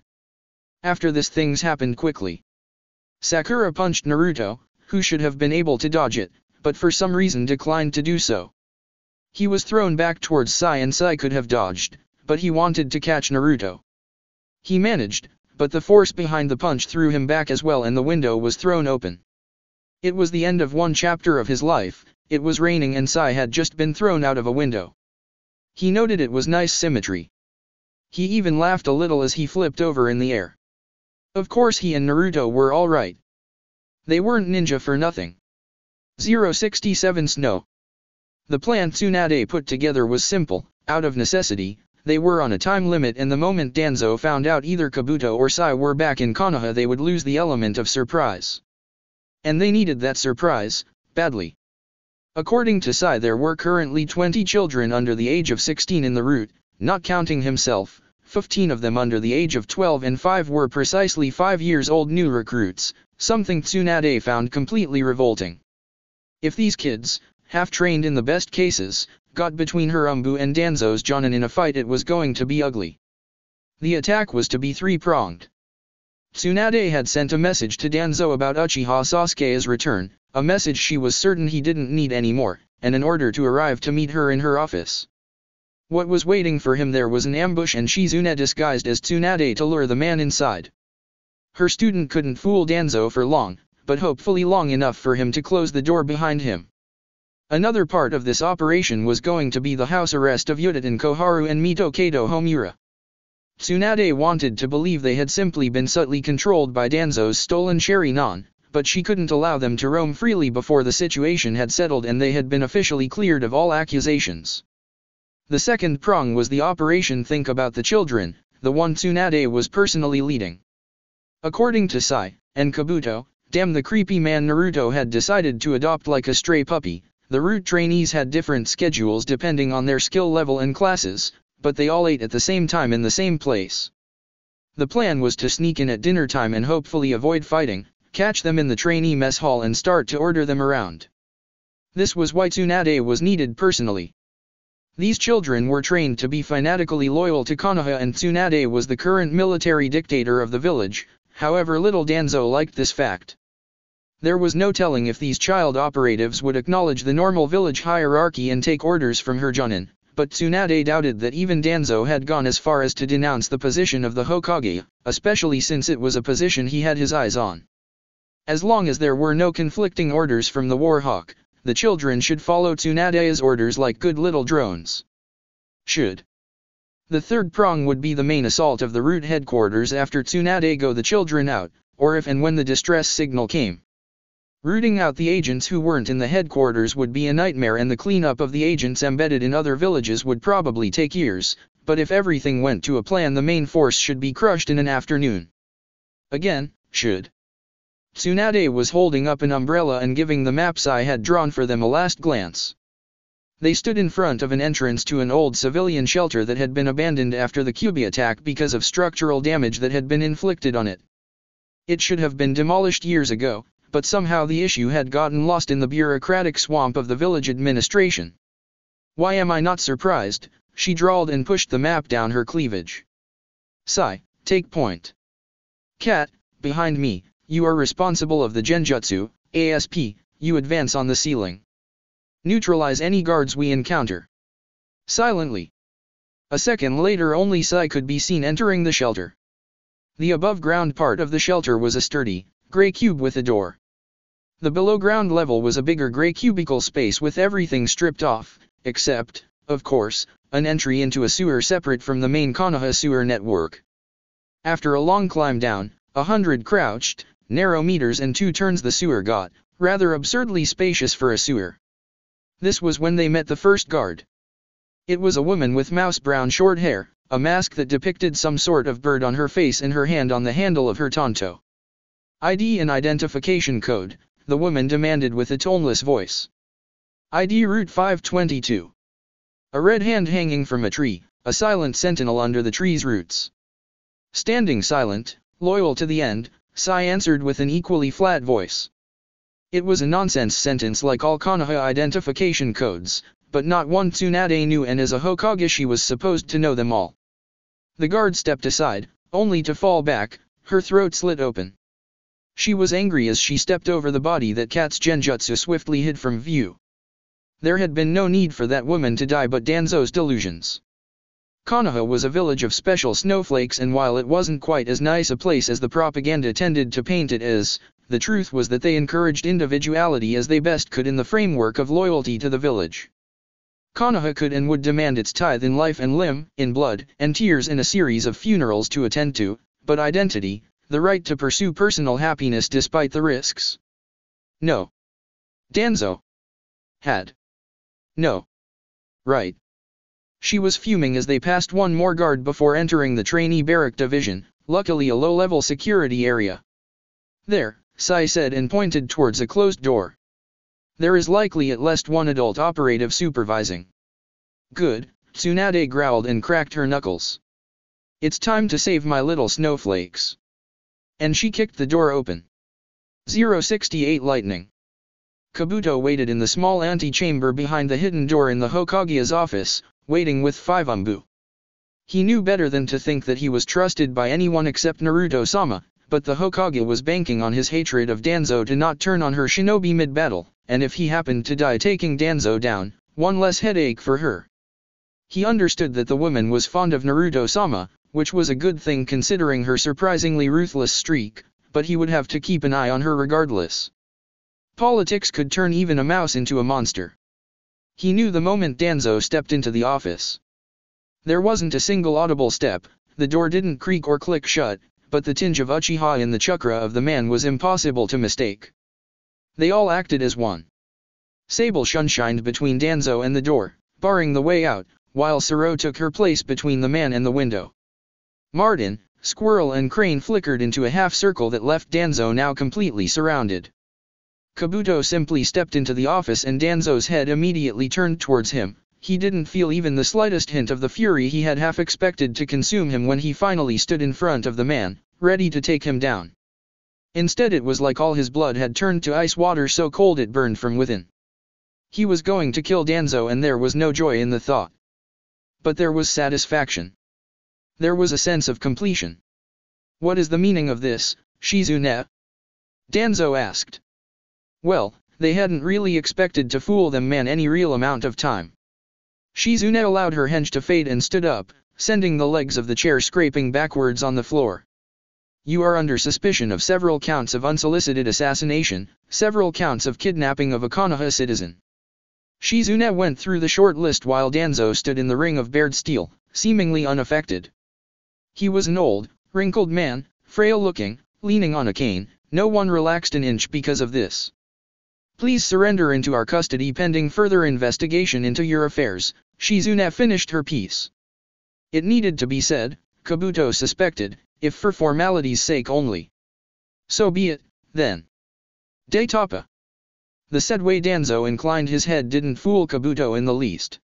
After this, things happened quickly. Sakura punched Naruto, who should have been able to dodge it, but for some reason declined to do so. He was thrown back towards Sai and Sai could have dodged, but he wanted to catch Naruto. He managed, but the force behind the punch threw him back as well and the window was thrown open. It was the end of one chapter of his life. It was raining and Sai had just been thrown out of a window. He noted it was nice symmetry. He even laughed a little as he flipped over in the air. Of course he and Naruto were alright. They weren't ninja for nothing. 067 Snow. The plan Tsunade put together was simple. Out of necessity, they were on a time limit, and the moment Danzo found out either Kabuto or Sai were back in Konoha, they would lose the element of surprise. And they needed that surprise, badly. According to Sai, there were currently 20 children under the age of 16 in the route, not counting himself, 15 of them under the age of 12 and 5 were precisely 5 years old new recruits, something Tsunade found completely revolting. If these kids, half-trained in the best cases, got between Hirumbu and Danzo's Jonin in a fight, it was going to be ugly. The attack was to be three-pronged. Tsunade had sent a message to Danzo about Uchiha Sasuke's return, a message she was certain he didn't need anymore, and an order to arrive to meet her in her office. What was waiting for him there was an ambush and Shizune disguised as Tsunade to lure the man inside. Her student couldn't fool Danzo for long, but hopefully long enough for him to close the door behind him. Another part of this operation was going to be the house arrest of Yuditen Koharu and Mito Kato Homura. Tsunade wanted to believe they had simply been subtly controlled by Danzo's stolen Cherry Non, but she couldn't allow them to roam freely before the situation had settled and they had been officially cleared of all accusations. The second prong was the operation Think About the Children, the one Tsunade was personally leading. According to Sai and Kabuto, damn the creepy man Naruto had decided to adopt like a stray puppy. The route trainees had different schedules depending on their skill level and classes, but they all ate at the same time in the same place. The plan was to sneak in at dinner time and hopefully avoid fighting, catch them in the trainee mess hall and start to order them around. This was why Tsunade was needed personally. These children were trained to be fanatically loyal to Konoha and Tsunade was the current military dictator of the village, however little Danzo liked this fact. There was no telling if these child operatives would acknowledge the normal village hierarchy and take orders from her Jonin, but Tsunade doubted that even Danzo had gone as far as to denounce the position of the Hokage, especially since it was a position he had his eyes on. As long as there were no conflicting orders from the Warhawk, the children should follow Tsunade's orders like good little drones. Should. The third prong would be the main assault of the route headquarters after Tsunade got the children out, or if and when the distress signal came. Rooting out the agents who weren't in the headquarters would be a nightmare, and the cleanup of the agents embedded in other villages would probably take years, but if everything went to a plan, the main force should be crushed in an afternoon. Again, should. Tsunade was holding up an umbrella and giving the maps I had drawn for them a last glance. They stood in front of an entrance to an old civilian shelter that had been abandoned after the Kyubi attack because of structural damage that had been inflicted on it. It should have been demolished years ago, but somehow the issue had gotten lost in the bureaucratic swamp of the village administration. Why am I not surprised? She drawled and pushed the map down her cleavage. Sai, take point. Cat, behind me, you are responsible of the genjutsu, ASP, you advance on the ceiling. Neutralize any guards we encounter. Silently. A second later only Sai could be seen entering the shelter. The above-ground part of the shelter was a sturdy, gray cube with a door. The below-ground level was a bigger gray cubicle space with everything stripped off, except, of course, an entry into a sewer separate from the main Konoha sewer network. After a long climb down, 100 crouched, narrow meters and 2 turns the sewer got, rather absurdly spacious for a sewer. This was when they met the first guard. It was a woman with mouse-brown short hair, a mask that depicted some sort of bird on her face and her hand on the handle of her tanto. ID and identification code, the woman demanded with a toneless voice. ID Route 522. A red hand hanging from a tree, a silent sentinel under the tree's roots. Standing silent, loyal to the end, Sai answered with an equally flat voice. It was a nonsense sentence like all Konoha identification codes, but not one Tsunade knew, and as a Hokage she was supposed to know them all. The guard stepped aside, only to fall back, her throat slit open. She was angry as she stepped over the body that Kat's genjutsu swiftly hid from view. There had been no need for that woman to die but Danzo's delusions. Konoha was a village of special snowflakes, and while it wasn't quite as nice a place as the propaganda tended to paint it as, the truth was that they encouraged individuality as they best could in the framework of loyalty to the village. Konoha could and would demand its tithe in life and limb, in blood and tears, in a series of funerals to attend to, but identity, the right to pursue personal happiness despite the risks. No. Danzo had no right. She was fuming as they passed one more guard before entering the trainee barrack division, luckily a low-level security area. There, Sai said and pointed towards a closed door. There is likely at least one adult operative supervising. Good, Tsunade growled and cracked her knuckles. It's time to save my little snowflakes. And she kicked the door open. 068 Lightning. Kabuto waited in the small antechamber behind the hidden door in the Hokage's office, waiting with 5 umbu. He knew better than to think that he was trusted by anyone except Naruto-sama, but the Hokage was banking on his hatred of Danzo to not turn on her shinobi mid-battle, and if he happened to die taking Danzo down, one less headache for her. He understood that the woman was fond of Naruto-sama, which was a good thing considering her surprisingly ruthless streak, but he would have to keep an eye on her regardless. Politics could turn even a mouse into a monster. He knew the moment Danzo stepped into the office. There wasn't a single audible step, the door didn't creak or click shut, but the tinge of Uchiha in the chakra of the man was impossible to mistake. They all acted as one. Sable sunshined between Danzo and the door, barring the way out, while Sero took her place between the man and the window. Martin, Squirrel and Crane flickered into a half-circle that left Danzo now completely surrounded. Kabuto simply stepped into the office and Danzo's head immediately turned towards him. He didn't feel even the slightest hint of the fury he had half expected to consume him when he finally stood in front of the man, ready to take him down. Instead it was like all his blood had turned to ice water so cold it burned from within. He was going to kill Danzo and there was no joy in the thought. But there was satisfaction. There was a sense of completion. What is the meaning of this, Shizune? Danzo asked. Well, they hadn't really expected to fool them man any real amount of time. Shizune allowed her henge to fade and stood up, sending the legs of the chair scraping backwards on the floor. You are under suspicion of several counts of unsolicited assassination, several counts of kidnapping of a Konoha citizen. Shizune went through the short list while Danzo stood in the ring of bared steel, seemingly unaffected. He was an old, wrinkled man, frail-looking, leaning on a cane. No one relaxed an inch because of this. Please surrender into our custody pending further investigation into your affairs, Shizune finished her piece. It needed to be said, Kabuto suspected, if for formality's sake only. So be it, then. Daitapa. The said way Danzo inclined his head didn't fool Kabuto in the least.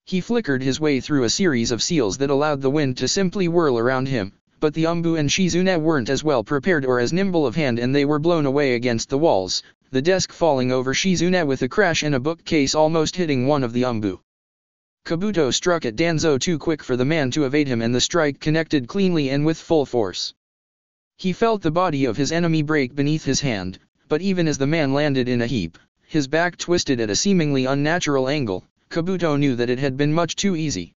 He flickered his way through a series of seals that allowed the wind to simply whirl around him, but the Umbu and Shizune weren't as well prepared or as nimble of hand and they were blown away against the walls, the desk falling over Shizune with a crash and a bookcase almost hitting one of the Umbu. Kabuto struck at Danzo too quick for the man to evade him and the strike connected cleanly and with full force. He felt the body of his enemy break beneath his hand, but even as the man landed in a heap, his back twisted at a seemingly unnatural angle, Kabuto knew that it had been much too easy.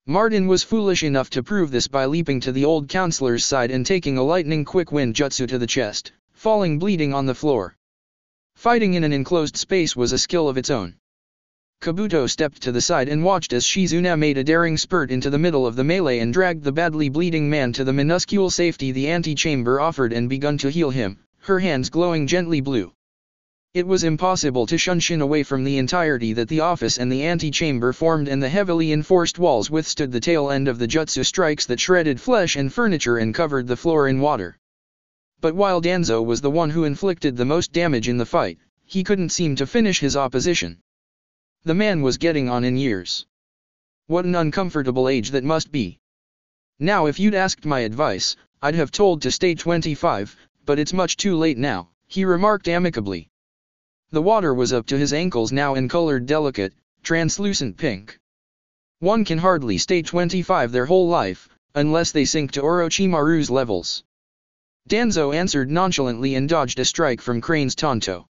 Martin was foolish enough to prove this by leaping to the old counselor's side and taking a lightning-quick wind jutsu to the chest, falling bleeding on the floor. Fighting in an enclosed space was a skill of its own. Kabuto stepped to the side and watched as Shizune made a daring spurt into the middle of the melee and dragged the badly bleeding man to the minuscule safety the antechamber offered and begun to heal him, her hands glowing gently blue. It was impossible to shun away from the entirety that the office and the antechamber formed and the heavily enforced walls withstood the tail end of the jutsu strikes that shredded flesh and furniture and covered the floor in water. But while Danzo was the one who inflicted the most damage in the fight, he couldn't seem to finish his opposition. The man was getting on in years. What an uncomfortable age that must be. Now if you'd asked my advice, I'd have told to stay 25, but it's much too late now, he remarked amicably. The water was up to his ankles now and colored delicate, translucent pink. One can hardly stay 25 their whole life, unless they sink to Orochimaru's levels. Danzo answered nonchalantly and dodged a strike from Crane's Tonto.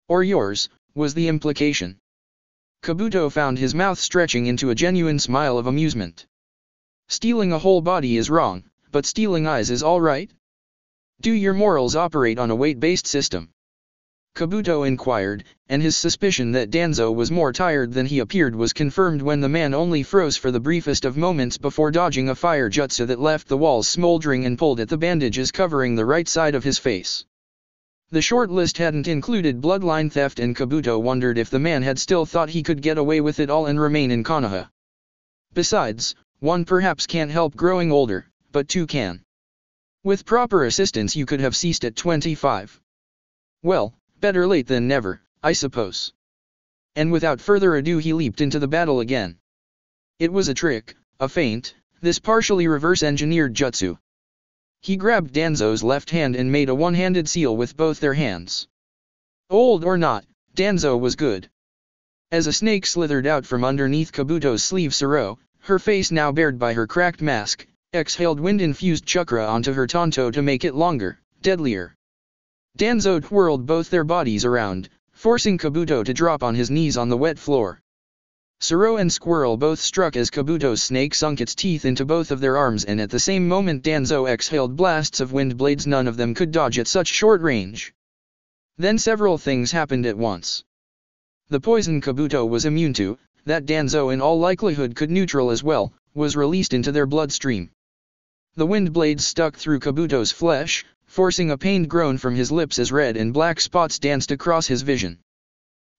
Or yours, was the implication. Kabuto found his mouth stretching into a genuine smile of amusement. Stealing a whole body is wrong, but stealing eyes is alright? Do your morals operate on a weight-based system? Kabuto inquired, and his suspicion that Danzo was more tired than he appeared was confirmed when the man only froze for the briefest of moments before dodging a fire jutsu that left the walls smoldering and pulled at the bandages covering the right side of his face. The short list hadn't included bloodline theft and Kabuto wondered if the man had still thought he could get away with it all and remain in Konoha. Besides, one perhaps can't help growing older, but two can. With proper assistance you could have ceased at 25. Well, better late than never, I suppose. And without further ado he leaped into the battle again. It was a trick, a feint, this partially reverse-engineered jutsu. He grabbed Danzo's left hand and made a one-handed seal with both their hands. Old or not, Danzo was good. As a snake slithered out from underneath Kabuto's sleeve, Suro, her face now bared by her cracked mask, exhaled wind-infused chakra onto her Tonto to make it longer, deadlier. Danzo twirled both their bodies around, forcing Kabuto to drop on his knees on the wet floor. Suro and Squirrel both struck as Kabuto's snake sunk its teeth into both of their arms and at the same moment Danzo exhaled blasts of wind blades none of them could dodge at such short range. Then several things happened at once. The poison Kabuto was immune to, that Danzo in all likelihood could neutral as well, was released into their bloodstream. The wind blades stuck through Kabuto's flesh, forcing a pained groan from his lips as red and black spots danced across his vision.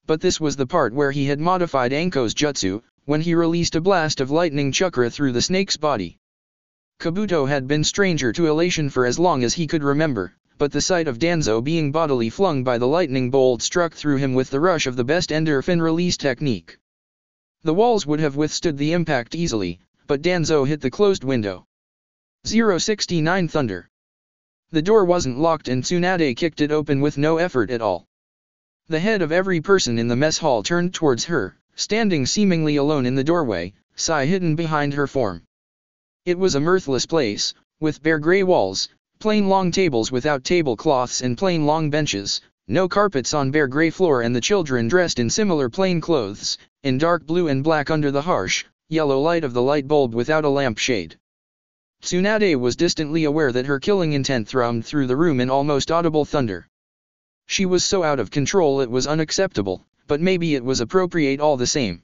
But this was the part where he had modified Anko's jutsu, when he released a blast of lightning chakra through the snake's body. Kabuto had been stranger to elation for as long as he could remember, but the sight of Danzo being bodily flung by the lightning bolt struck through him with the rush of the best endorphin release technique. The walls would have withstood the impact easily, but Danzo hit the closed window. 069 Thunder. The door wasn't locked and Tsunade kicked it open with no effort at all. The head of every person in the mess hall turned towards her, standing seemingly alone in the doorway, Sai hidden behind her form. It was a mirthless place, with bare gray walls, plain long tables without tablecloths and plain long benches, no carpets on bare gray floor, and the children dressed in similar plain clothes, in dark blue and black under the harsh, yellow light of the light bulb without a lampshade. Tsunade was distantly aware that her killing intent thrummed through the room in almost audible thunder. She was so out of control it was unacceptable, but maybe it was appropriate all the same.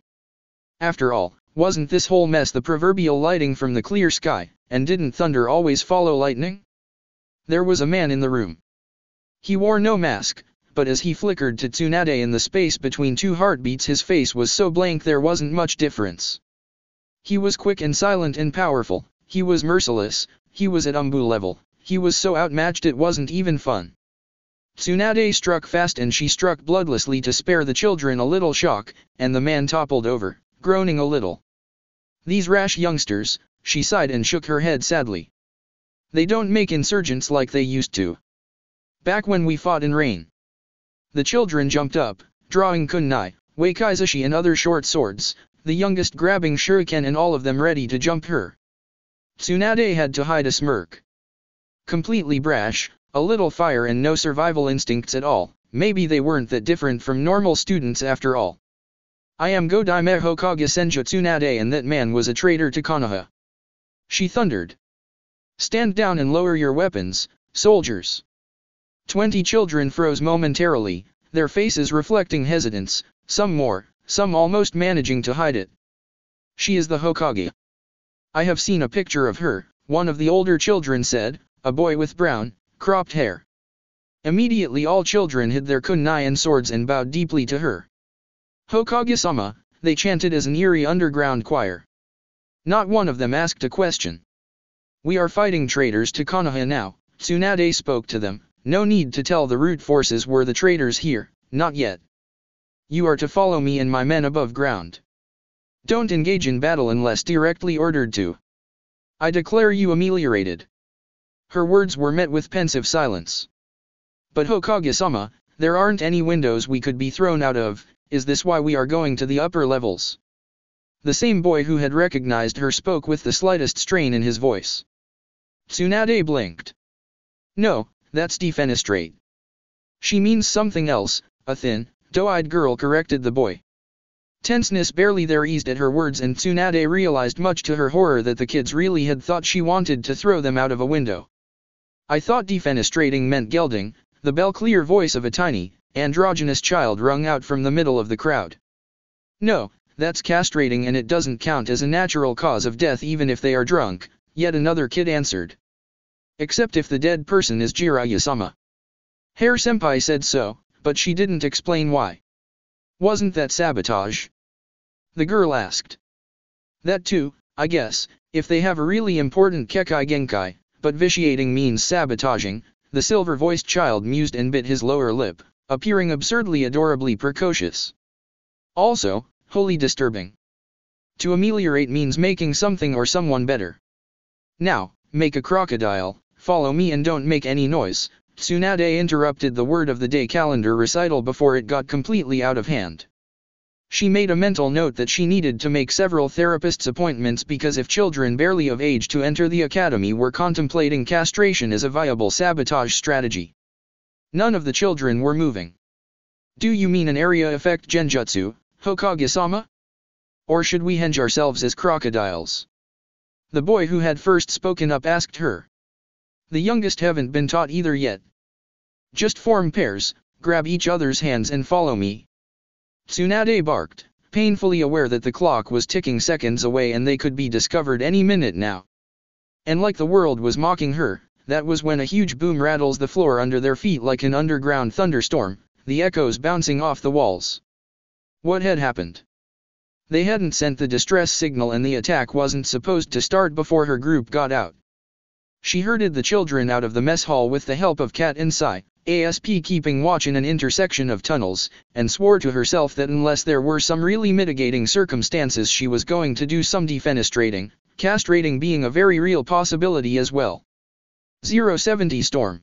After all, wasn't this whole mess the proverbial lighting from the clear sky, and didn't thunder always follow lightning? There was a man in the room. He wore no mask, but as he flickered to Tsunade in the space between two heartbeats, his face was so blank there wasn't much difference. He was quick and silent and powerful, he was merciless, he was at Umbu level, he was so outmatched it wasn't even fun. Tsunade struck fast, and she struck bloodlessly to spare the children a little shock, and the man toppled over, groaning a little. These rash youngsters, she sighed and shook her head sadly. They don't make insurgents like they used to. Back when we fought in rain. The children jumped up, drawing kunai, wakaizashi and other short swords, the youngest grabbing shuriken and all of them ready to jump her. Tsunade had to hide a smirk. Completely brash, a little fire and no survival instincts at all, maybe they weren't that different from normal students after all. I am Godaime Hokage Senju Tsunade, and that man was a traitor to Konoha. She thundered. Stand down and lower your weapons, soldiers. 20 children froze momentarily, their faces reflecting hesitance, some more, some almost managing to hide it. She is the Hokage. I have seen a picture of her, one of the older children said, a boy with brown, cropped hair. Immediately all children hid their kunai and swords and bowed deeply to her. Hokage-sama, they chanted as an eerie underground choir. Not one of them asked a question. We are fighting traitors to Konoha now, Tsunade spoke to them, no need to tell the root forces were the traitors here, not yet. You are to follow me and my men above ground. Don't engage in battle unless directly ordered to. I declare you ameliorated. Her words were met with pensive silence. But Hokage-sama, there aren't any windows we could be thrown out of, is this why we are going to the upper levels? The same boy who had recognized her spoke with the slightest strain in his voice. Tsunade blinked. No, that's defenestrate. She means something else, a thin, doe-eyed girl corrected the boy. Tenseness barely there eased at her words, and Tsunade realized much to her horror that the kids really had thought she wanted to throw them out of a window. I thought defenestrating meant gelding, the bell-clear voice of a tiny, androgynous child rung out from the middle of the crowd. No, that's castrating, and it doesn't count as a natural cause of death even if they are drunk, yet another kid answered. Except if the dead person is Jiraiya-sama. Hair-senpai said so, but she didn't explain why. Wasn't that sabotage? The girl asked. That too, I guess, if they have a really important kekai genkai, but vitiating means sabotaging, the silver-voiced child mused and bit his lower lip, appearing absurdly adorably precocious. Also, wholly disturbing. To ameliorate means making something or someone better. Now, make a crocodile, follow me and don't make any noise. Tsunade interrupted the word of the day calendar recital before it got completely out of hand. She made a mental note that she needed to make several therapists' appointments because if children barely of age to enter the academy were contemplating castration as a viable sabotage strategy. None of the children were moving. Do you mean an area effect genjutsu, Hokage-sama? Or should we henge ourselves as crocodiles? The boy who had first spoken up asked her. The youngest haven't been taught either yet. Just form pairs, grab each other's hands and follow me. Tsunade barked, painfully aware that the clock was ticking seconds away and they could be discovered any minute now. And like the world was mocking her, that was when a huge boom rattles the floor under their feet like an underground thunderstorm, the echoes bouncing off the walls. What had happened? They hadn't sent the distress signal and the attack wasn't supposed to start before her group got out. She herded the children out of the mess hall with the help of Kat and Sai, ASP keeping watch in an intersection of tunnels, and swore to herself that unless there were some really mitigating circumstances she was going to do some defenestrating, castrating being a very real possibility as well. 070 storm.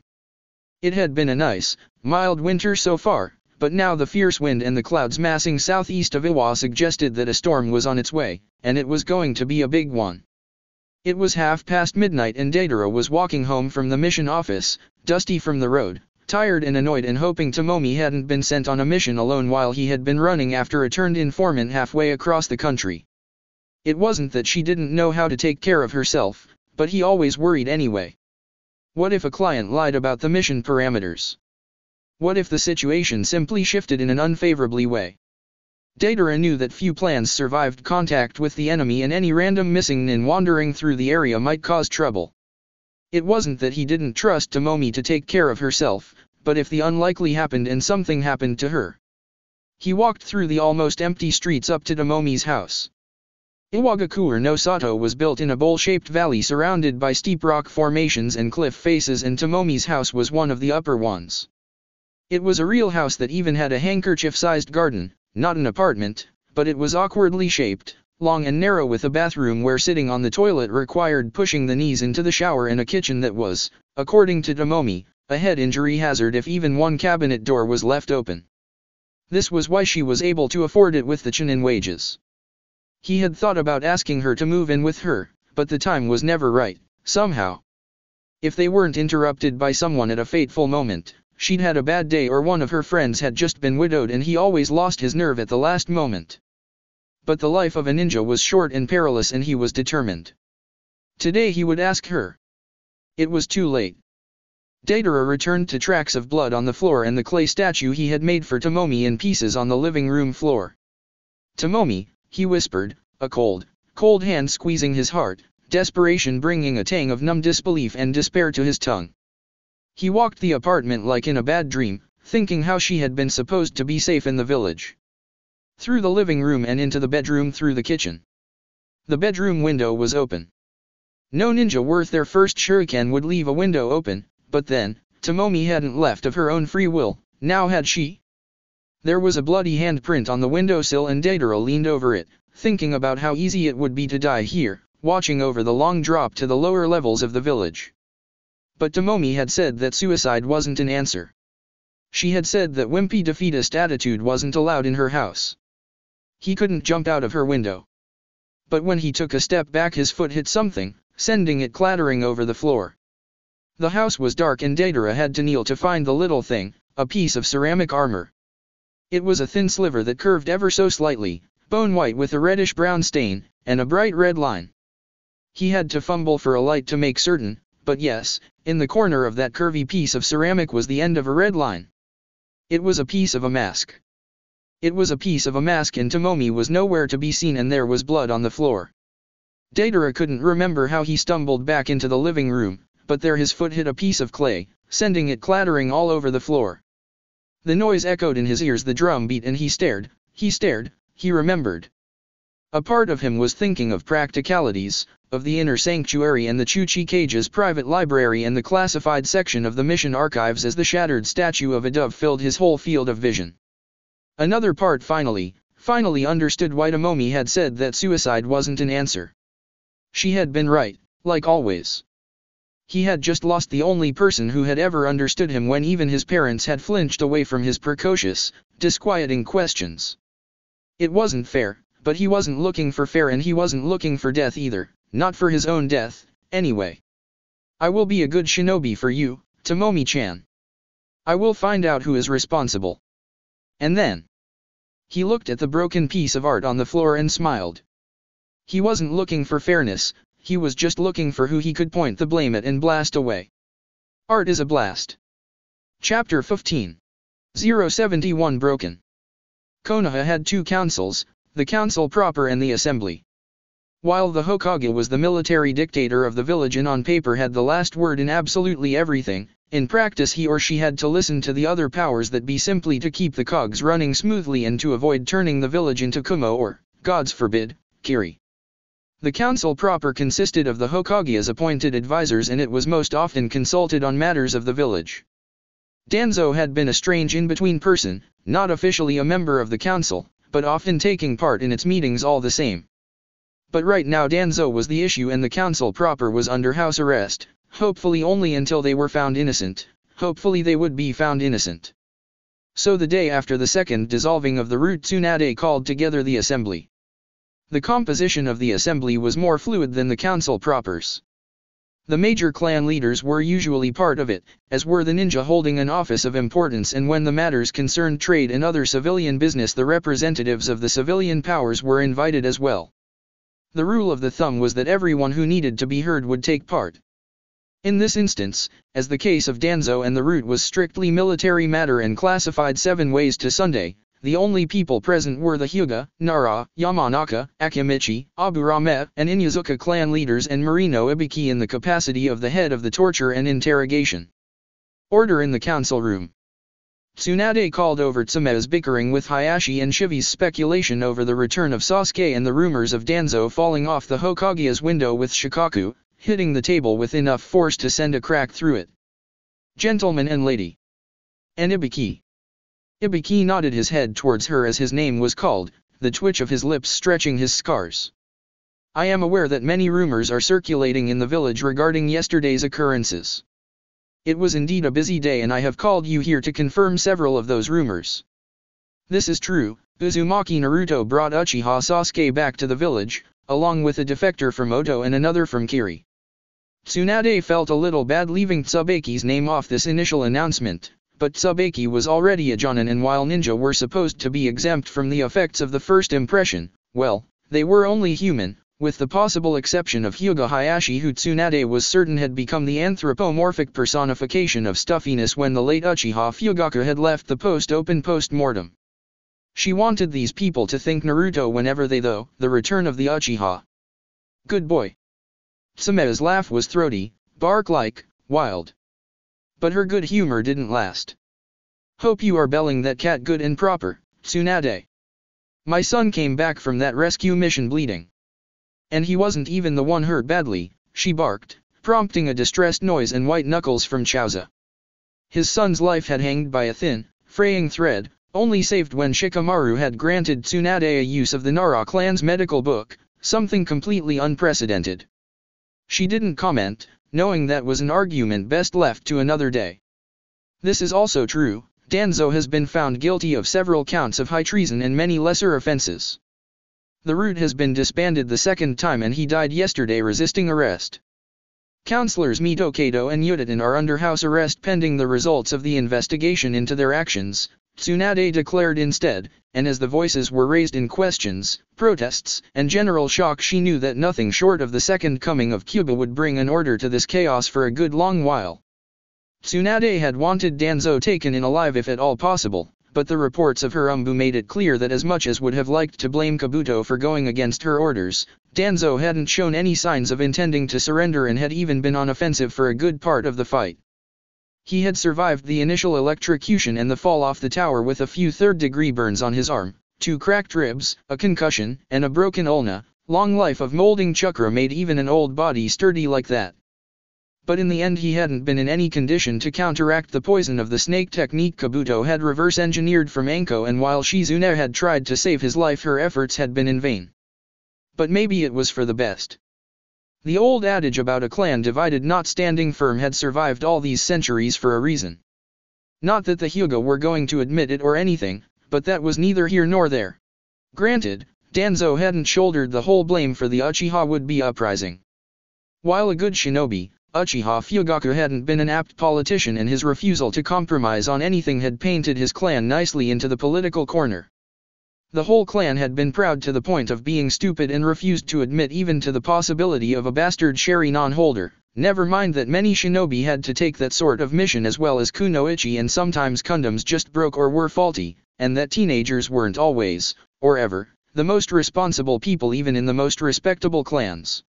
It had been a nice, mild winter so far, but now the fierce wind and the clouds massing southeast of Iwa suggested that a storm was on its way, and it was going to be a big one. It was midnight and Deidara was walking home from the mission office, dusty from the road, tired and annoyed and hoping Tomomi hadn't been sent on a mission alone while he had been running after a turned informant halfway across the country. It wasn't that she didn't know how to take care of herself, but he always worried anyway. What if a client lied about the mission parameters? What if the situation simply shifted in an unfavorably way? Deidara knew that few plans survived contact with the enemy and any random missing nin wandering through the area might cause trouble. It wasn't that he didn't trust Tomomi to take care of herself, but if the unlikely happened and something happened to her. He walked through the almost empty streets up to Tomomi's house. Iwagakure no Sato was built in a bowl-shaped valley surrounded by steep rock formations and cliff faces, and Tomomi's house was one of the upper ones. It was a real house that even had a handkerchief-sized garden, not an apartment, but it was awkwardly shaped, long and narrow, with a bathroom where sitting on the toilet required pushing the knees into the shower, and a kitchen that was, according to Tomomi, a head injury hazard if even one cabinet door was left open. This was why she was able to afford it with the Chunin wages. He had thought about asking her to move in with her, but the time was never right, somehow. If they weren't interrupted by someone at a fateful moment, she'd had a bad day or one of her friends had just been widowed and he always lost his nerve at the last moment. But the life of a ninja was short and perilous and he was determined. Today he would ask her. It was too late. Deidara returned to tracks of blood on the floor and the clay statue he had made for Tomomi in pieces on the living room floor. Tomomi, he whispered, a cold hand squeezing his heart, desperation bringing a tang of numb disbelief and despair to his tongue. He walked the apartment like in a bad dream, thinking how she had been supposed to be safe in the village. Through the living room and into the bedroom through the kitchen. The bedroom window was open. No ninja worth their first shuriken would leave a window open, but then, Tomomi hadn't left of her own free will, now had she? There was a bloody handprint on the windowsill and Deidara leaned over it, thinking about how easy it would be to die here, watching over the long drop to the lower levels of the village. But Tomomi had said that suicide wasn't an answer. She had said that wimpy defeatist attitude wasn't allowed in her house. He couldn't jump out of her window. But when he took a step back his foot hit something, sending it clattering over the floor. The house was dark and Deidara had to kneel to find the little thing, a piece of ceramic armor. It was a thin sliver that curved ever so slightly, bone-white with a reddish-brown stain, and a bright red line. He had to fumble for a light to make certain, but yes, in the corner of that curvy piece of ceramic was the end of a red line. It was a piece of a mask. It was a piece of a mask and Tomomi was nowhere to be seen and there was blood on the floor. Deidara couldn't remember how he stumbled back into the living room, but there his foot hit a piece of clay, sending it clattering all over the floor. The noise echoed in his ears, the drum beat, and he stared, he remembered. A part of him was thinking of practicalities, of the inner sanctuary and the Chuchi Cage's private library and the classified section of the mission archives as the shattered statue of a dove filled his whole field of vision. Another part finally understood why Tomomi had said that suicide wasn't an answer. She had been right, like always. He had just lost the only person who had ever understood him when even his parents had flinched away from his precocious, disquieting questions. It wasn't fair, but he wasn't looking for fair and he wasn't looking for death either, not for his own death, anyway. I will be a good shinobi for you, Tomomi-chan. I will find out who is responsible. And then. He looked at the broken piece of art on the floor and smiled. He wasn't looking for fairness. He was just looking for who he could point the blame at and blast away. Art is a blast. Chapter 15. 071 Broken. Konoha had two councils, the council proper and the assembly. While the Hokage was the military dictator of the village and on paper had the last word in absolutely everything, in practice he or she had to listen to the other powers that be simply to keep the cogs running smoothly and to avoid turning the village into Kumo or, gods forbid, Kiri. The council proper consisted of the Hokage as appointed advisors and it was most often consulted on matters of the village. Danzo had been a strange in-between person, not officially a member of the council, but often taking part in its meetings all the same. But right now Danzo was the issue and the council proper was under house arrest, hopefully only until they were found innocent, hopefully they would be found innocent. So the day after the second dissolving of the root Tsunade called together the assembly. The composition of the assembly was more fluid than the council proper's. The major clan leaders were usually part of it, as were the ninja holding an office of importance, and when the matters concerned trade and other civilian business, the representatives of the civilian powers were invited as well. The rule of the thumb was that everyone who needed to be heard would take part. In this instance, as the case of Danzo and the route was strictly military matter and classified 7 ways to Sunday, the only people present were the Hyuga, Nara, Yamanaka, Akimichi, Aburame, and Inyazuka clan leaders and Marino Ibiki in the capacity of the head of the torture and interrogation. Order in the council room. Tsunade called over Tsume's bickering with Hayashi and Shivi's speculation over the return of Sasuke and the rumors of Danzo falling off the Hokage's window with Shikaku, hitting the table with enough force to send a crack through it. Gentleman and lady. And Ibiki. Ibiki nodded his head towards her as his name was called, the twitch of his lips stretching his scars. I am aware that many rumors are circulating in the village regarding yesterday's occurrences. It was indeed a busy day, and I have called you here to confirm several of those rumors. This is true. Uzumaki Naruto brought Uchiha Sasuke back to the village, along with a defector from Oto and another from Kiri. Tsunade felt a little bad leaving Tsubaki's name off this initial announcement, but Tsubaki was already a jonin, and while ninja were supposed to be exempt from the effects of the first impression, well, they were only human, with the possible exception of Hyuga Hayashi, who Tsunade was certain had become the anthropomorphic personification of stuffiness when the late Uchiha Fugaku had left the post open post-mortem. She wanted these people to think Naruto whenever they the return of the Uchiha. Good boy. Tsume's laugh was throaty, bark-like, wild. But her good humor didn't last. Hope you are belling that cat good and proper, Tsunade. My son came back from that rescue mission bleeding. And he wasn't even the one hurt badly, she barked, prompting a distressed noise and white knuckles from Chauza. His son's life had hanged by a thin, fraying thread, only saved when Shikamaru had granted Tsunade a use of the Nara clan's medical book, something completely unprecedented. She didn't comment, knowing that was an argument best left to another day. This is also true. Danzo has been found guilty of several counts of high treason and many lesser offenses. The route has been disbanded the 2nd time, and he died yesterday resisting arrest. Counselors Mitokato and Yudatan are under house arrest pending the results of the investigation into their actions, Tsunade declared instead, and as the voices were raised in questions, protests, and general shock, she knew that nothing short of the second coming of Cuba would bring an order to this chaos for a good long while. Tsunade had wanted Danzo taken in alive if at all possible, but the reports of her made it clear that as much as would have liked to blame Kabuto for going against her orders, Danzo hadn't shown any signs of intending to surrender and had even been on offensive for a good part of the fight. He had survived the initial electrocution and the fall off the tower with a few third-degree burns on his arm, 2 cracked ribs, a concussion, and a broken ulna. Long life of molding chakra made even an old body sturdy like that. But in the end he hadn't been in any condition to counteract the poison of the snake technique Kabuto had reverse-engineered from Anko, and while Shizune had tried to save his life, her efforts had been in vain. But maybe it was for the best. The old adage about a clan divided not standing firm had survived all these centuries for a reason. Not that the Hyuga were going to admit it or anything, but that was neither here nor there. Granted, Danzo hadn't shouldered the whole blame for the Uchiha would-be uprising. While a good shinobi, Uchiha Fugaku hadn't been an apt politician, and his refusal to compromise on anything had painted his clan nicely into the political corner. The whole clan had been proud to the point of being stupid and refused to admit even to the possibility of a bastard Sharingan holder, never mind that many shinobi had to take that sort of mission as well as kunoichi, and sometimes condoms just broke or were faulty, and that teenagers weren't always, or ever, the most responsible people even in the most respectable clans.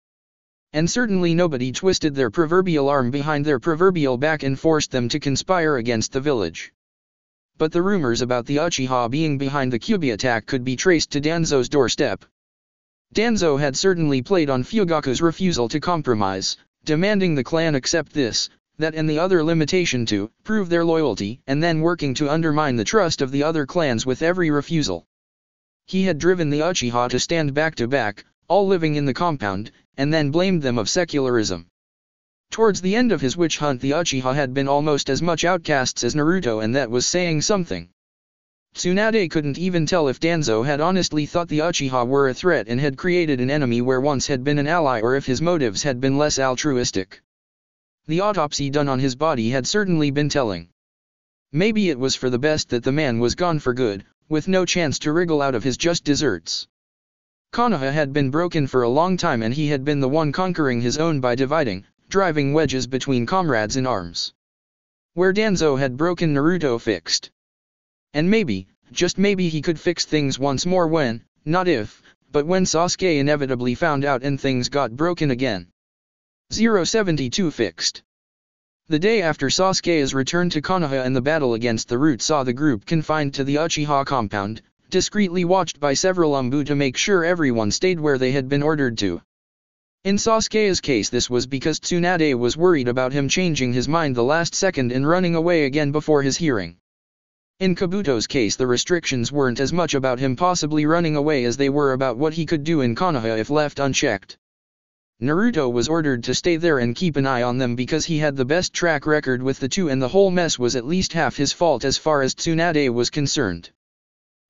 And certainly nobody twisted their proverbial arm behind their proverbial back and forced them to conspire against the village. But the rumors about the Uchiha being behind the Kyubi attack could be traced to Danzo's doorstep. Danzo had certainly played on Fugaku's refusal to compromise, demanding the clan accept this, that and the other limitation to prove their loyalty, and then working to undermine the trust of the other clans with every refusal. He had driven the Uchiha to stand back to back, all living in the compound, and then blamed them of secularism. Towards the end of his witch hunt, the Uchiha had been almost as much outcasts as Naruto, and that was saying something. Tsunade couldn't even tell if Danzo had honestly thought the Uchiha were a threat and had created an enemy where once had been an ally, or if his motives had been less altruistic. The autopsy done on his body had certainly been telling. Maybe it was for the best that the man was gone for good, with no chance to wriggle out of his just deserts. Konoha had been broken for a long time and he had been the one conquering his own by dividing, driving wedges between comrades in arms. Where Danzo had broken, Naruto fixed. And maybe, just maybe, he could fix things once more when, not if, but when Sasuke inevitably found out and things got broken again. 072 fixed. The day after Sasuke's return to Konoha and the battle against the Root saw the group confined to the Uchiha compound, discreetly watched by several Umbu to make sure everyone stayed where they had been ordered to. In Sasuke's case, this was because Tsunade was worried about him changing his mind the last second and running away again before his hearing. In Kabuto's case, the restrictions weren't as much about him possibly running away as they were about what he could do in Konoha if left unchecked. Naruto was ordered to stay there and keep an eye on them because he had the best track record with the two and the whole mess was at least half his fault as far as Tsunade was concerned.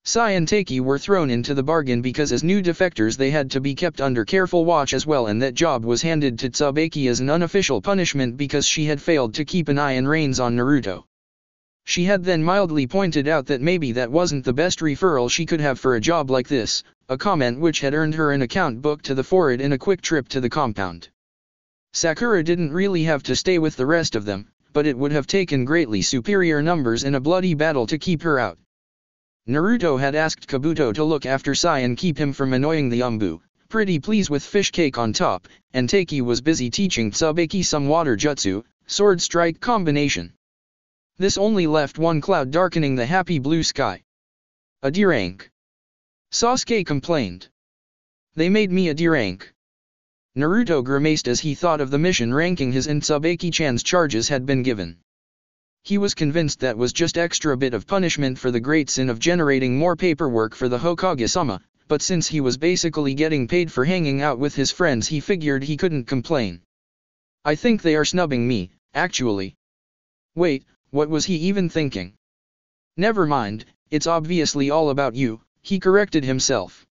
Sai and Taiki were thrown into the bargain because as new defectors they had to be kept under careful watch as well, and that job was handed to Tsubaki as an unofficial punishment because she had failed to keep an eye and reins on Naruto. She had then mildly pointed out that maybe that wasn't the best referral she could have for a job like this, a comment which had earned her an account book to the forehead in a quick trip to the compound. Sakura didn't really have to stay with the rest of them, but it would have taken greatly superior numbers in a bloody battle to keep her out. Naruto had asked Kabuto to look after Sai and keep him from annoying the Umbu, pretty pleased with fish cake on top, and Taiki was busy teaching Tsubaki some water jutsu, sword strike combination. This only left one cloud darkening the happy blue sky. A D rank. Sasuke complained. They made me a D rank. Naruto grimaced as he thought of the mission ranking his and Tsubaki-chan's charges had been given. He was convinced that was just extra bit of punishment for the great sin of generating more paperwork for the Hokage-sama, but since he was basically getting paid for hanging out with his friends, he figured he couldn't complain. I think they are snubbing me, actually. Wait, what was he even thinking? Never mind, it's obviously all about you, he corrected himself.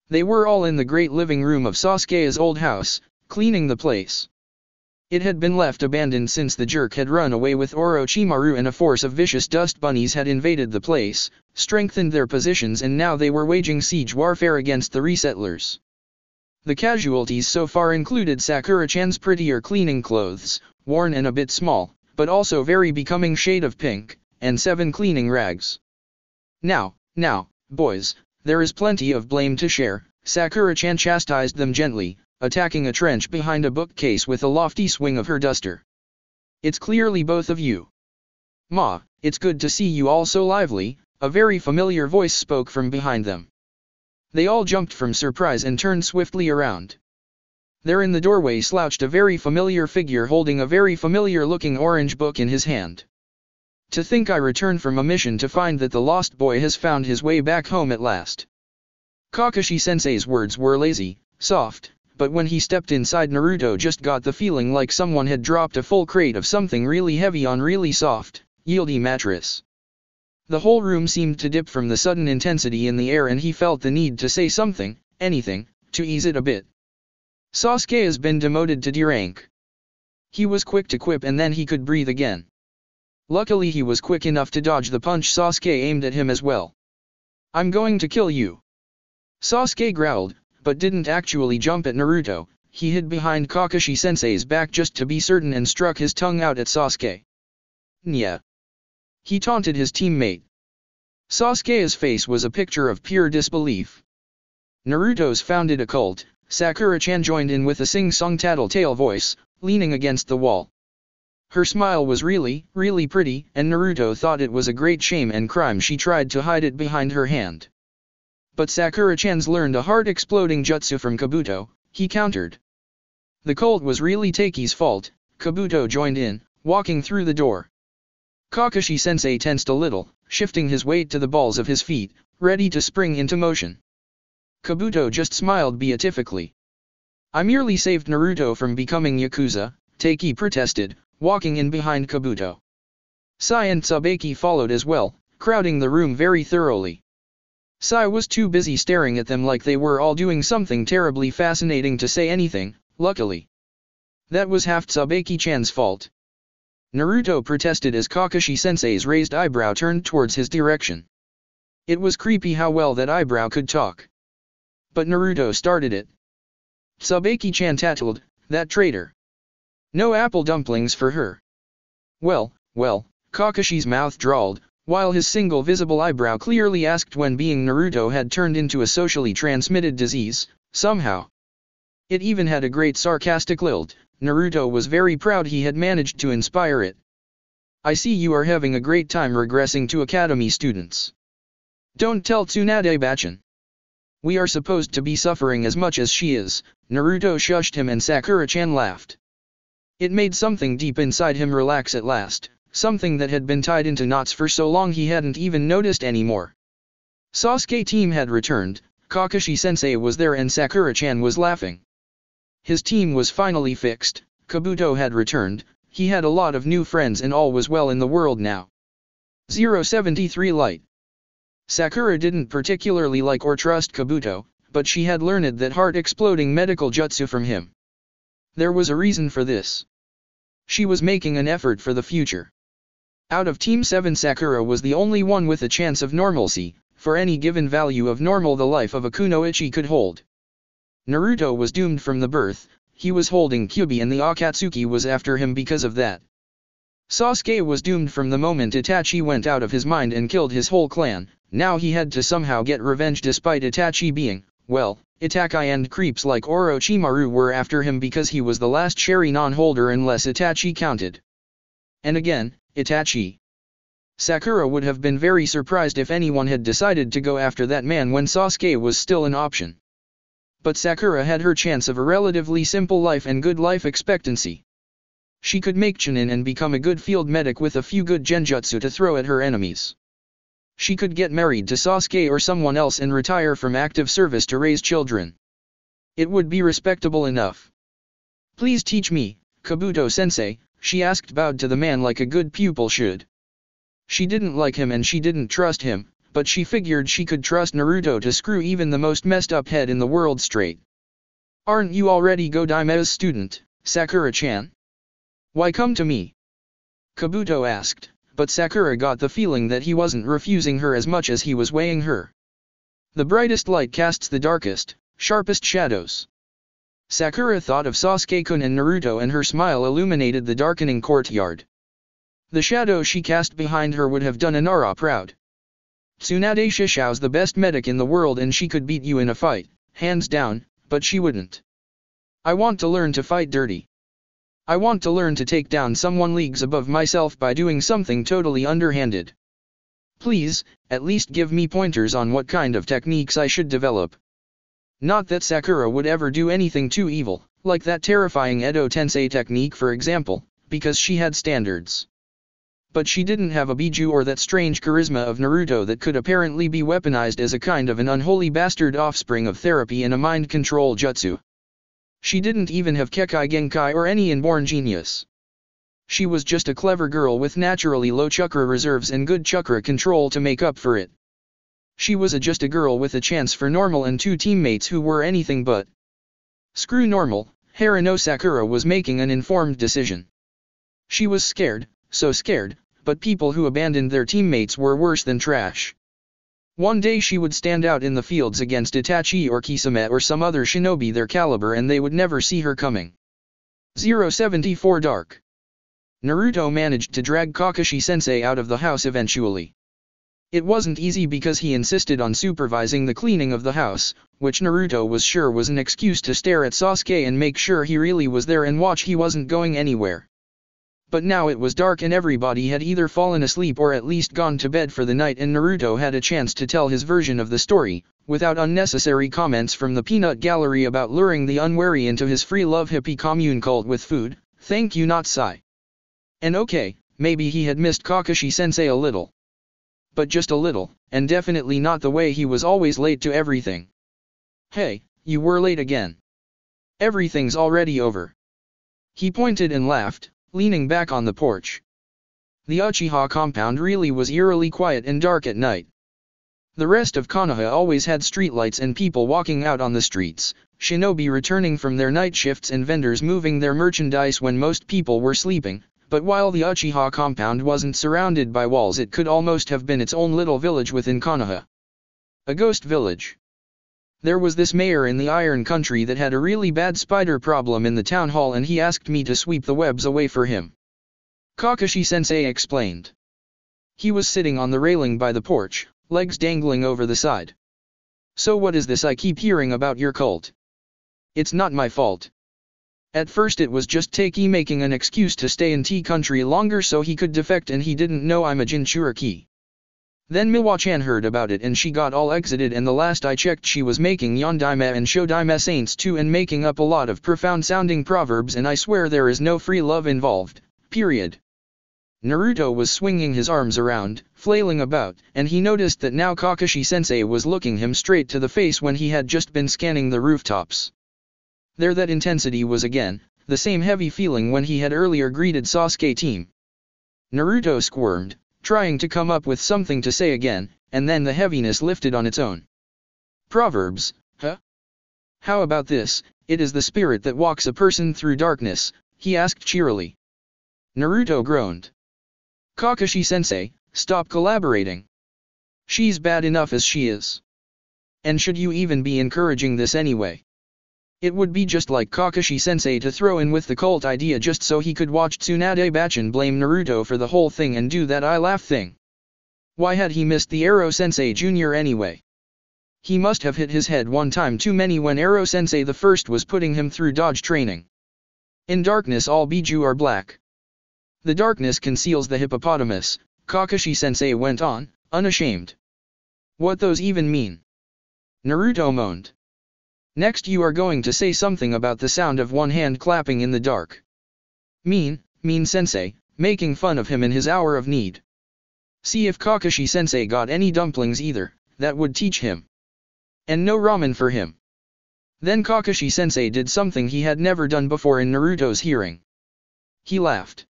They were all in the great living room of Sasuke's old house, cleaning the place. It had been left abandoned since the jerk had run away with Orochimaru and a force of vicious dust bunnies had invaded the place, strengthened their positions, and now they were waging siege warfare against the resettlers. The casualties so far included Sakura-chan's prettier cleaning clothes, worn and a bit small, but also very becoming shade of pink, and 7 cleaning rags. Now, boys, there is plenty of blame to share, Sakura-chan chastised them gently, attacking a trench behind a bookcase with a lofty swing of her duster. It's clearly both of you. Ma, it's good to see you all so lively, a very familiar voice spoke from behind them. They all jumped from surprise and turned swiftly around. There in the doorway slouched a very familiar figure holding a very familiar-looking orange book in his hand. To think I returned from a mission to find that the lost boy has found his way back home at last. Kakashi-sensei's words were lazy, soft, but when he stepped inside, Naruto just got the feeling like someone had dropped a full crate of something really heavy on really soft, yieldy mattress. The whole room seemed to dip from the sudden intensity in the air, and he felt the need to say something, anything, to ease it a bit. Sasuke has been demoted to D rank. He was quick to quip and then he could breathe again. Luckily he was quick enough to dodge the punch Sasuke aimed at him as well. I'm going to kill you. Sasuke growled, but didn't actually jump at Naruto. He hid behind Kakashi-sensei's back just to be certain and struck his tongue out at Sasuke. Nya. He taunted his teammate. Sasuke's face was a picture of pure disbelief. Naruto's founded a cult. Sakura-chan joined in with a sing-song tattletale voice, leaning against the wall. Her smile was really, really pretty, and Naruto thought it was a great shame and crime she tried to hide it behind her hand. But Sakura-chan's learned a heart-exploding jutsu from Kabuto, he countered. The cult was really Taiki's fault, Kabuto joined in, walking through the door. Kakashi-sensei tensed a little, shifting his weight to the balls of his feet, ready to spring into motion. Kabuto just smiled beatifically. I merely saved Naruto from becoming Yakuza, Taiki protested, walking in behind Kabuto. Sai and Tsubaki followed as well, crowding the room very thoroughly. Sai was too busy staring at them like they were all doing something terribly fascinating to say anything, luckily. That was half Tsubaki-chan's fault. Naruto protested as Kakashi-sensei's raised eyebrow turned towards his direction. It was creepy how well that eyebrow could talk. But Naruto started it. Tsubaki-chan tattled, that traitor. No apple dumplings for her. Well, Kakashi's mouth drawled, while his single visible eyebrow clearly asked when being Naruto had turned into a socially transmitted disease, somehow. It even had a great sarcastic lilt. Naruto was very proud he had managed to inspire it. I see you are having a great time regressing to academy students. Don't tell Tsunade-bachan. We are supposed to be suffering as much as she is. Naruto shushed him and Sakura-chan laughed. It made something deep inside him relax at last, something that had been tied into knots for so long he hadn't even noticed anymore. Sasuke team had returned, Kakashi-sensei was there and Sakura-chan was laughing. His team was finally fixed, Kabuto had returned, he had a lot of new friends and all was well in the world now. 073 Light. Sakura didn't particularly like or trust Kabuto, but she had learned that heart-exploding medical jutsu from him. There was a reason for this. She was making an effort for the future. Out of Team 7 Sakura was the only one with a chance of normalcy, for any given value of normal the life of a kunoichi could hold. Naruto was doomed from the birth, he was holding Kyuubi and the Akatsuki was after him because of that. Sasuke was doomed from the moment Itachi went out of his mind and killed his whole clan, now he had to somehow get revenge despite Itachi being, well, Itachi and creeps like Orochimaru were after him because he was the last Sharingan holder unless Itachi counted. And again, Itachi. Sakura would have been very surprised if anyone had decided to go after that man when Sasuke was still an option. But Sakura had her chance of a relatively simple life and good life expectancy. She could make Chunin and become a good field medic with a few good genjutsu to throw at her enemies. She could get married to Sasuke or someone else and retire from active service to raise children. It would be respectable enough. Please teach me, Kabuto-sensei, she asked bowed to the man like a good pupil should. She didn't like him and she didn't trust him, but she figured she could trust Naruto to screw even the most messed up head in the world straight. Aren't you already Godaime's student, Sakura-chan? Why come to me? Kabuto asked, but Sakura got the feeling that he wasn't refusing her as much as he was weighing her. The brightest light casts the darkest, sharpest shadows. Sakura thought of Sasuke-kun and Naruto and her smile illuminated the darkening courtyard. The shadow she cast behind her would have done a Nara proud. Tsunade Shishao's the best medic in the world and she could beat you in a fight, hands down, but she wouldn't. I want to learn to fight dirty. I want to learn to take down someone leagues above myself by doing something totally underhanded. Please, at least give me pointers on what kind of techniques I should develop. Not that Sakura would ever do anything too evil, like that terrifying Edo Tensei technique for example, because she had standards. But she didn't have a Biju or that strange charisma of Naruto that could apparently be weaponized as a kind of an unholy bastard offspring of therapy and a mind control jutsu. She didn't even have Kekai Genkai or any inborn genius. She was just a clever girl with naturally low chakra reserves and good chakra control to make up for it. She was just a girl with a chance for normal and two teammates who were anything but. Screw normal, Haruno Sakura was making an informed decision. She was scared, so scared, but people who abandoned their teammates were worse than trash. One day she would stand out in the fields against Itachi or Kisame or some other shinobi their caliber and they would never see her coming. 074 Dark. Naruto managed to drag Kakashi-sensei out of the house eventually. It wasn't easy because he insisted on supervising the cleaning of the house, which Naruto was sure was an excuse to stare at Sasuke and make sure he really was there and watch he wasn't going anywhere. But now it was dark and everybody had either fallen asleep or at least gone to bed for the night and Naruto had a chance to tell his version of the story, without unnecessary comments from the peanut gallery about luring the unwary into his free love hippie commune cult with food, thank you not sigh. And okay, maybe he had missed Kakashi-sensei a little. But just a little, and definitely not the way he was always late to everything. Hey, you were late again. Everything's already over. He pointed and laughed, leaning back on the porch. The Uchiha compound really was eerily quiet and dark at night. The rest of Konoha always had streetlights and people walking out on the streets, shinobi returning from their night shifts and vendors moving their merchandise when most people were sleeping, but while the Uchiha compound wasn't surrounded by walls, it could almost have been its own little village within Konoha. A ghost village. There was this mayor in the Iron Country that had a really bad spider problem in the town hall, and he asked me to sweep the webs away for him. Kakashi-sensei explained. He was sitting on the railing by the porch, legs dangling over the side. So what is this I keep hearing about your cult? It's not my fault. At first it was just Taki making an excuse to stay in T-Country longer so he could defect, and he didn't know I'm a Jinchuriki. Then Miwa-chan heard about it and she got all excited, and the last I checked she was making Yondaime and Shodaime saints too and making up a lot of profound sounding proverbs, and I swear there is no free love involved, period. Naruto was swinging his arms around, flailing about, and he noticed that now Kakashi-sensei was looking him straight to the face when he had just been scanning the rooftops. There that intensity was again, the same heavy feeling when he had earlier greeted Sasuke team. Naruto squirmed, trying to come up with something to say again, and then the heaviness lifted on its own. Proverbs, huh? How about this? It is the spirit that walks a person through darkness, he asked cheerily. Naruto groaned. Kakashi-sensei, stop collaborating. She's bad enough as she is. And should you even be encouraging this anyway? It would be just like Kakashi-sensei to throw in with the cult idea just so he could watch Tsunade Bachin blame Naruto for the whole thing and do that I laugh thing. Why had he missed the Ero-sensei Jr. anyway? He must have hit his head one time too many when Ero-sensei the first was putting him through dodge training. In darkness all biju are black. The darkness conceals the hippopotamus, Kakashi-sensei went on, unashamed. What those even mean? Naruto moaned. Next you are going to say something about the sound of one hand clapping in the dark. Mean sensei, making fun of him in his hour of need. See if Kakashi-sensei got any dumplings either, that would teach him. And no ramen for him. Then Kakashi-sensei did something he had never done before in Naruto's hearing. He laughed.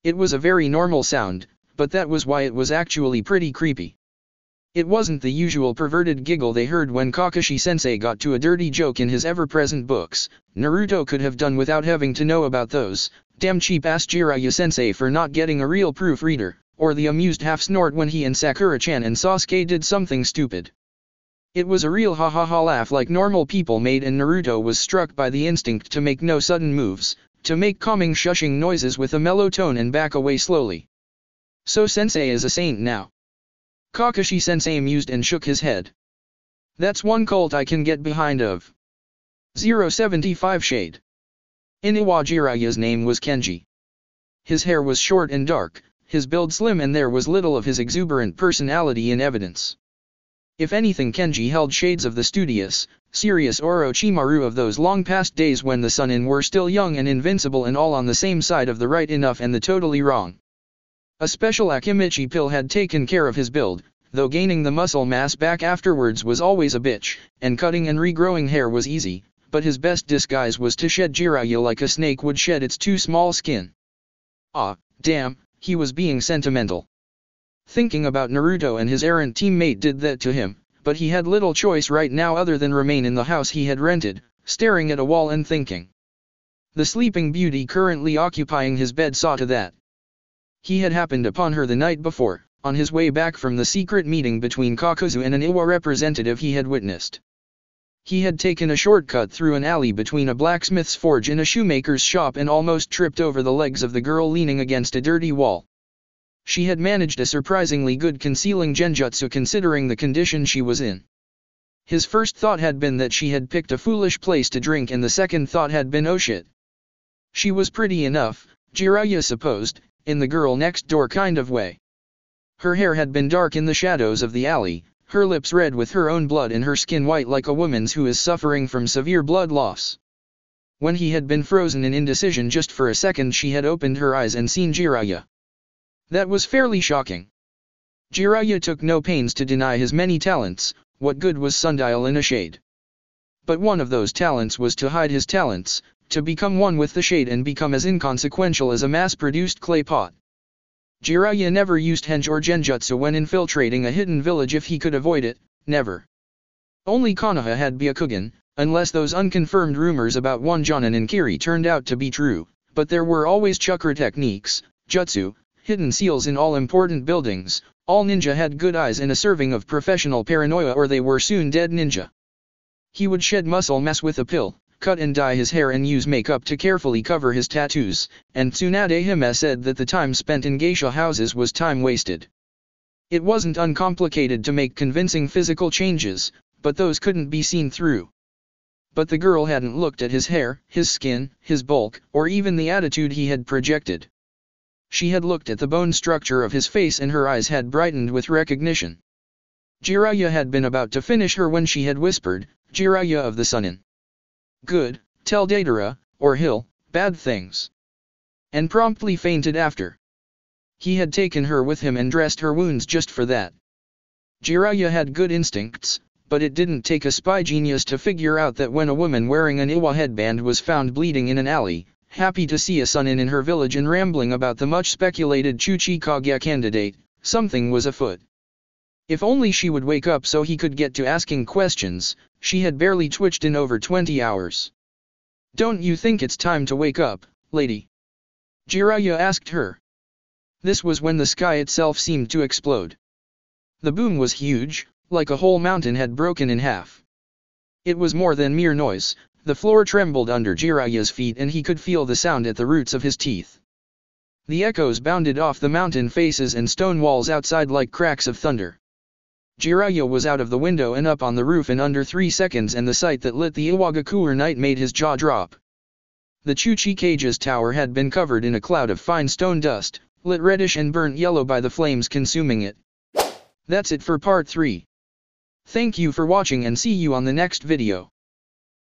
It was a very normal sound, but that was why it was actually pretty creepy. It wasn't the usual perverted giggle they heard when Kakashi-sensei got to a dirty joke in his ever-present books. Naruto could have done without having to know about those. Damn cheap-ass Jiraiya-sensei for not getting a real proofreader, or the amused half-snort when he and Sakura-chan and Sasuke did something stupid. It was a real ha-ha-ha laugh like normal people made, and Naruto was struck by the instinct to make no sudden moves, to make calming shushing noises with a mellow tone and back away slowly. So sensei is a saint now. Kakashi-sensei mused and shook his head. That's one cult I can get behind of. 075 Shade. Iniwa Jiraiya's name was Kenji. His hair was short and dark, his build slim, and there was little of his exuberant personality in evidence. If anything, Kenji held shades of the studious, serious Orochimaru of those long past days when the Sannin were still young and invincible and all on the same side of the right enough and the totally wrong. A special Akimichi pill had taken care of his build, though gaining the muscle mass back afterwards was always a bitch, and cutting and regrowing hair was easy, but his best disguise was to shed Jiraiya like a snake would shed its too small skin. Ah, damn, he was being sentimental. Thinking about Naruto and his errant teammate did that to him, but he had little choice right now other than remain in the house he had rented, staring at a wall and thinking. The sleeping beauty currently occupying his bed saw to that. He had happened upon her the night before, on his way back from the secret meeting between Kakuzu and an Iwa representative he had witnessed. He had taken a shortcut through an alley between a blacksmith's forge and a shoemaker's shop and almost tripped over the legs of the girl leaning against a dirty wall. She had managed a surprisingly good concealing genjutsu considering the condition she was in. His first thought had been that she had picked a foolish place to drink, and the second thought had been, oh shit. She was pretty enough, Jiraiya supposed, in the girl next door kind of way. Her hair had been dark in the shadows of the alley, her lips red with her own blood and her skin white like a woman's who is suffering from severe blood loss. When he had been frozen in indecision just for a second, she had opened her eyes and seen Jiraiya. That was fairly shocking. Jiraiya took no pains to deny his many talents. What good was sundial in a shade? But one of those talents was to hide his talents, to become one with the shade and become as inconsequential as a mass-produced clay pot. Jiraiya never used henge or genjutsu when infiltrating a hidden village if he could avoid it, never. Only Konoha had Byakugan, unless those unconfirmed rumors about one Jonin and Kiri turned out to be true, but there were always chakra techniques, jutsu, hidden seals in all important buildings. All ninja had good eyes and a serving of professional paranoia, or they were soon dead ninja. He would shed muscle mass with a pill, cut and dye his hair and use makeup to carefully cover his tattoos, and Tsunade Hime said that the time spent in geisha houses was time wasted. It wasn't uncomplicated to make convincing physical changes, but those couldn't be seen through. But the girl hadn't looked at his hair, his skin, his bulk, or even the attitude he had projected. She had looked at the bone structure of his face and her eyes had brightened with recognition. Jiraiya had been about to finish her when she had whispered, "Jiraiya of the Sunin. Good, tell Deidara, or he'll, bad things." And promptly fainted after. He had taken her with him and dressed her wounds just for that. Jiraiya had good instincts, but it didn't take a spy genius to figure out that when a woman wearing an Iwa headband was found bleeding in an alley, happy to see a Sunin in her village and rambling about the much-speculated Chuchi Kage candidate, something was afoot. If only she would wake up so he could get to asking questions. She had barely twitched in over 20 hours. "Don't you think it's time to wake up, lady?" Jiraiya asked her. This was when the sky itself seemed to explode. The boom was huge, like a whole mountain had broken in half. It was more than mere noise. The floor trembled under Jiraiya's feet and he could feel the sound at the roots of his teeth. The echoes bounded off the mountain faces and stone walls outside like cracks of thunder. Jiraiya was out of the window and up on the roof in under 3 seconds, and the sight that lit the Iwagakure night made his jaw drop. The Chuchi Kage's tower had been covered in a cloud of fine stone dust, lit reddish and burnt yellow by the flames consuming it. That's it for part 3. Thank you for watching and see you on the next video.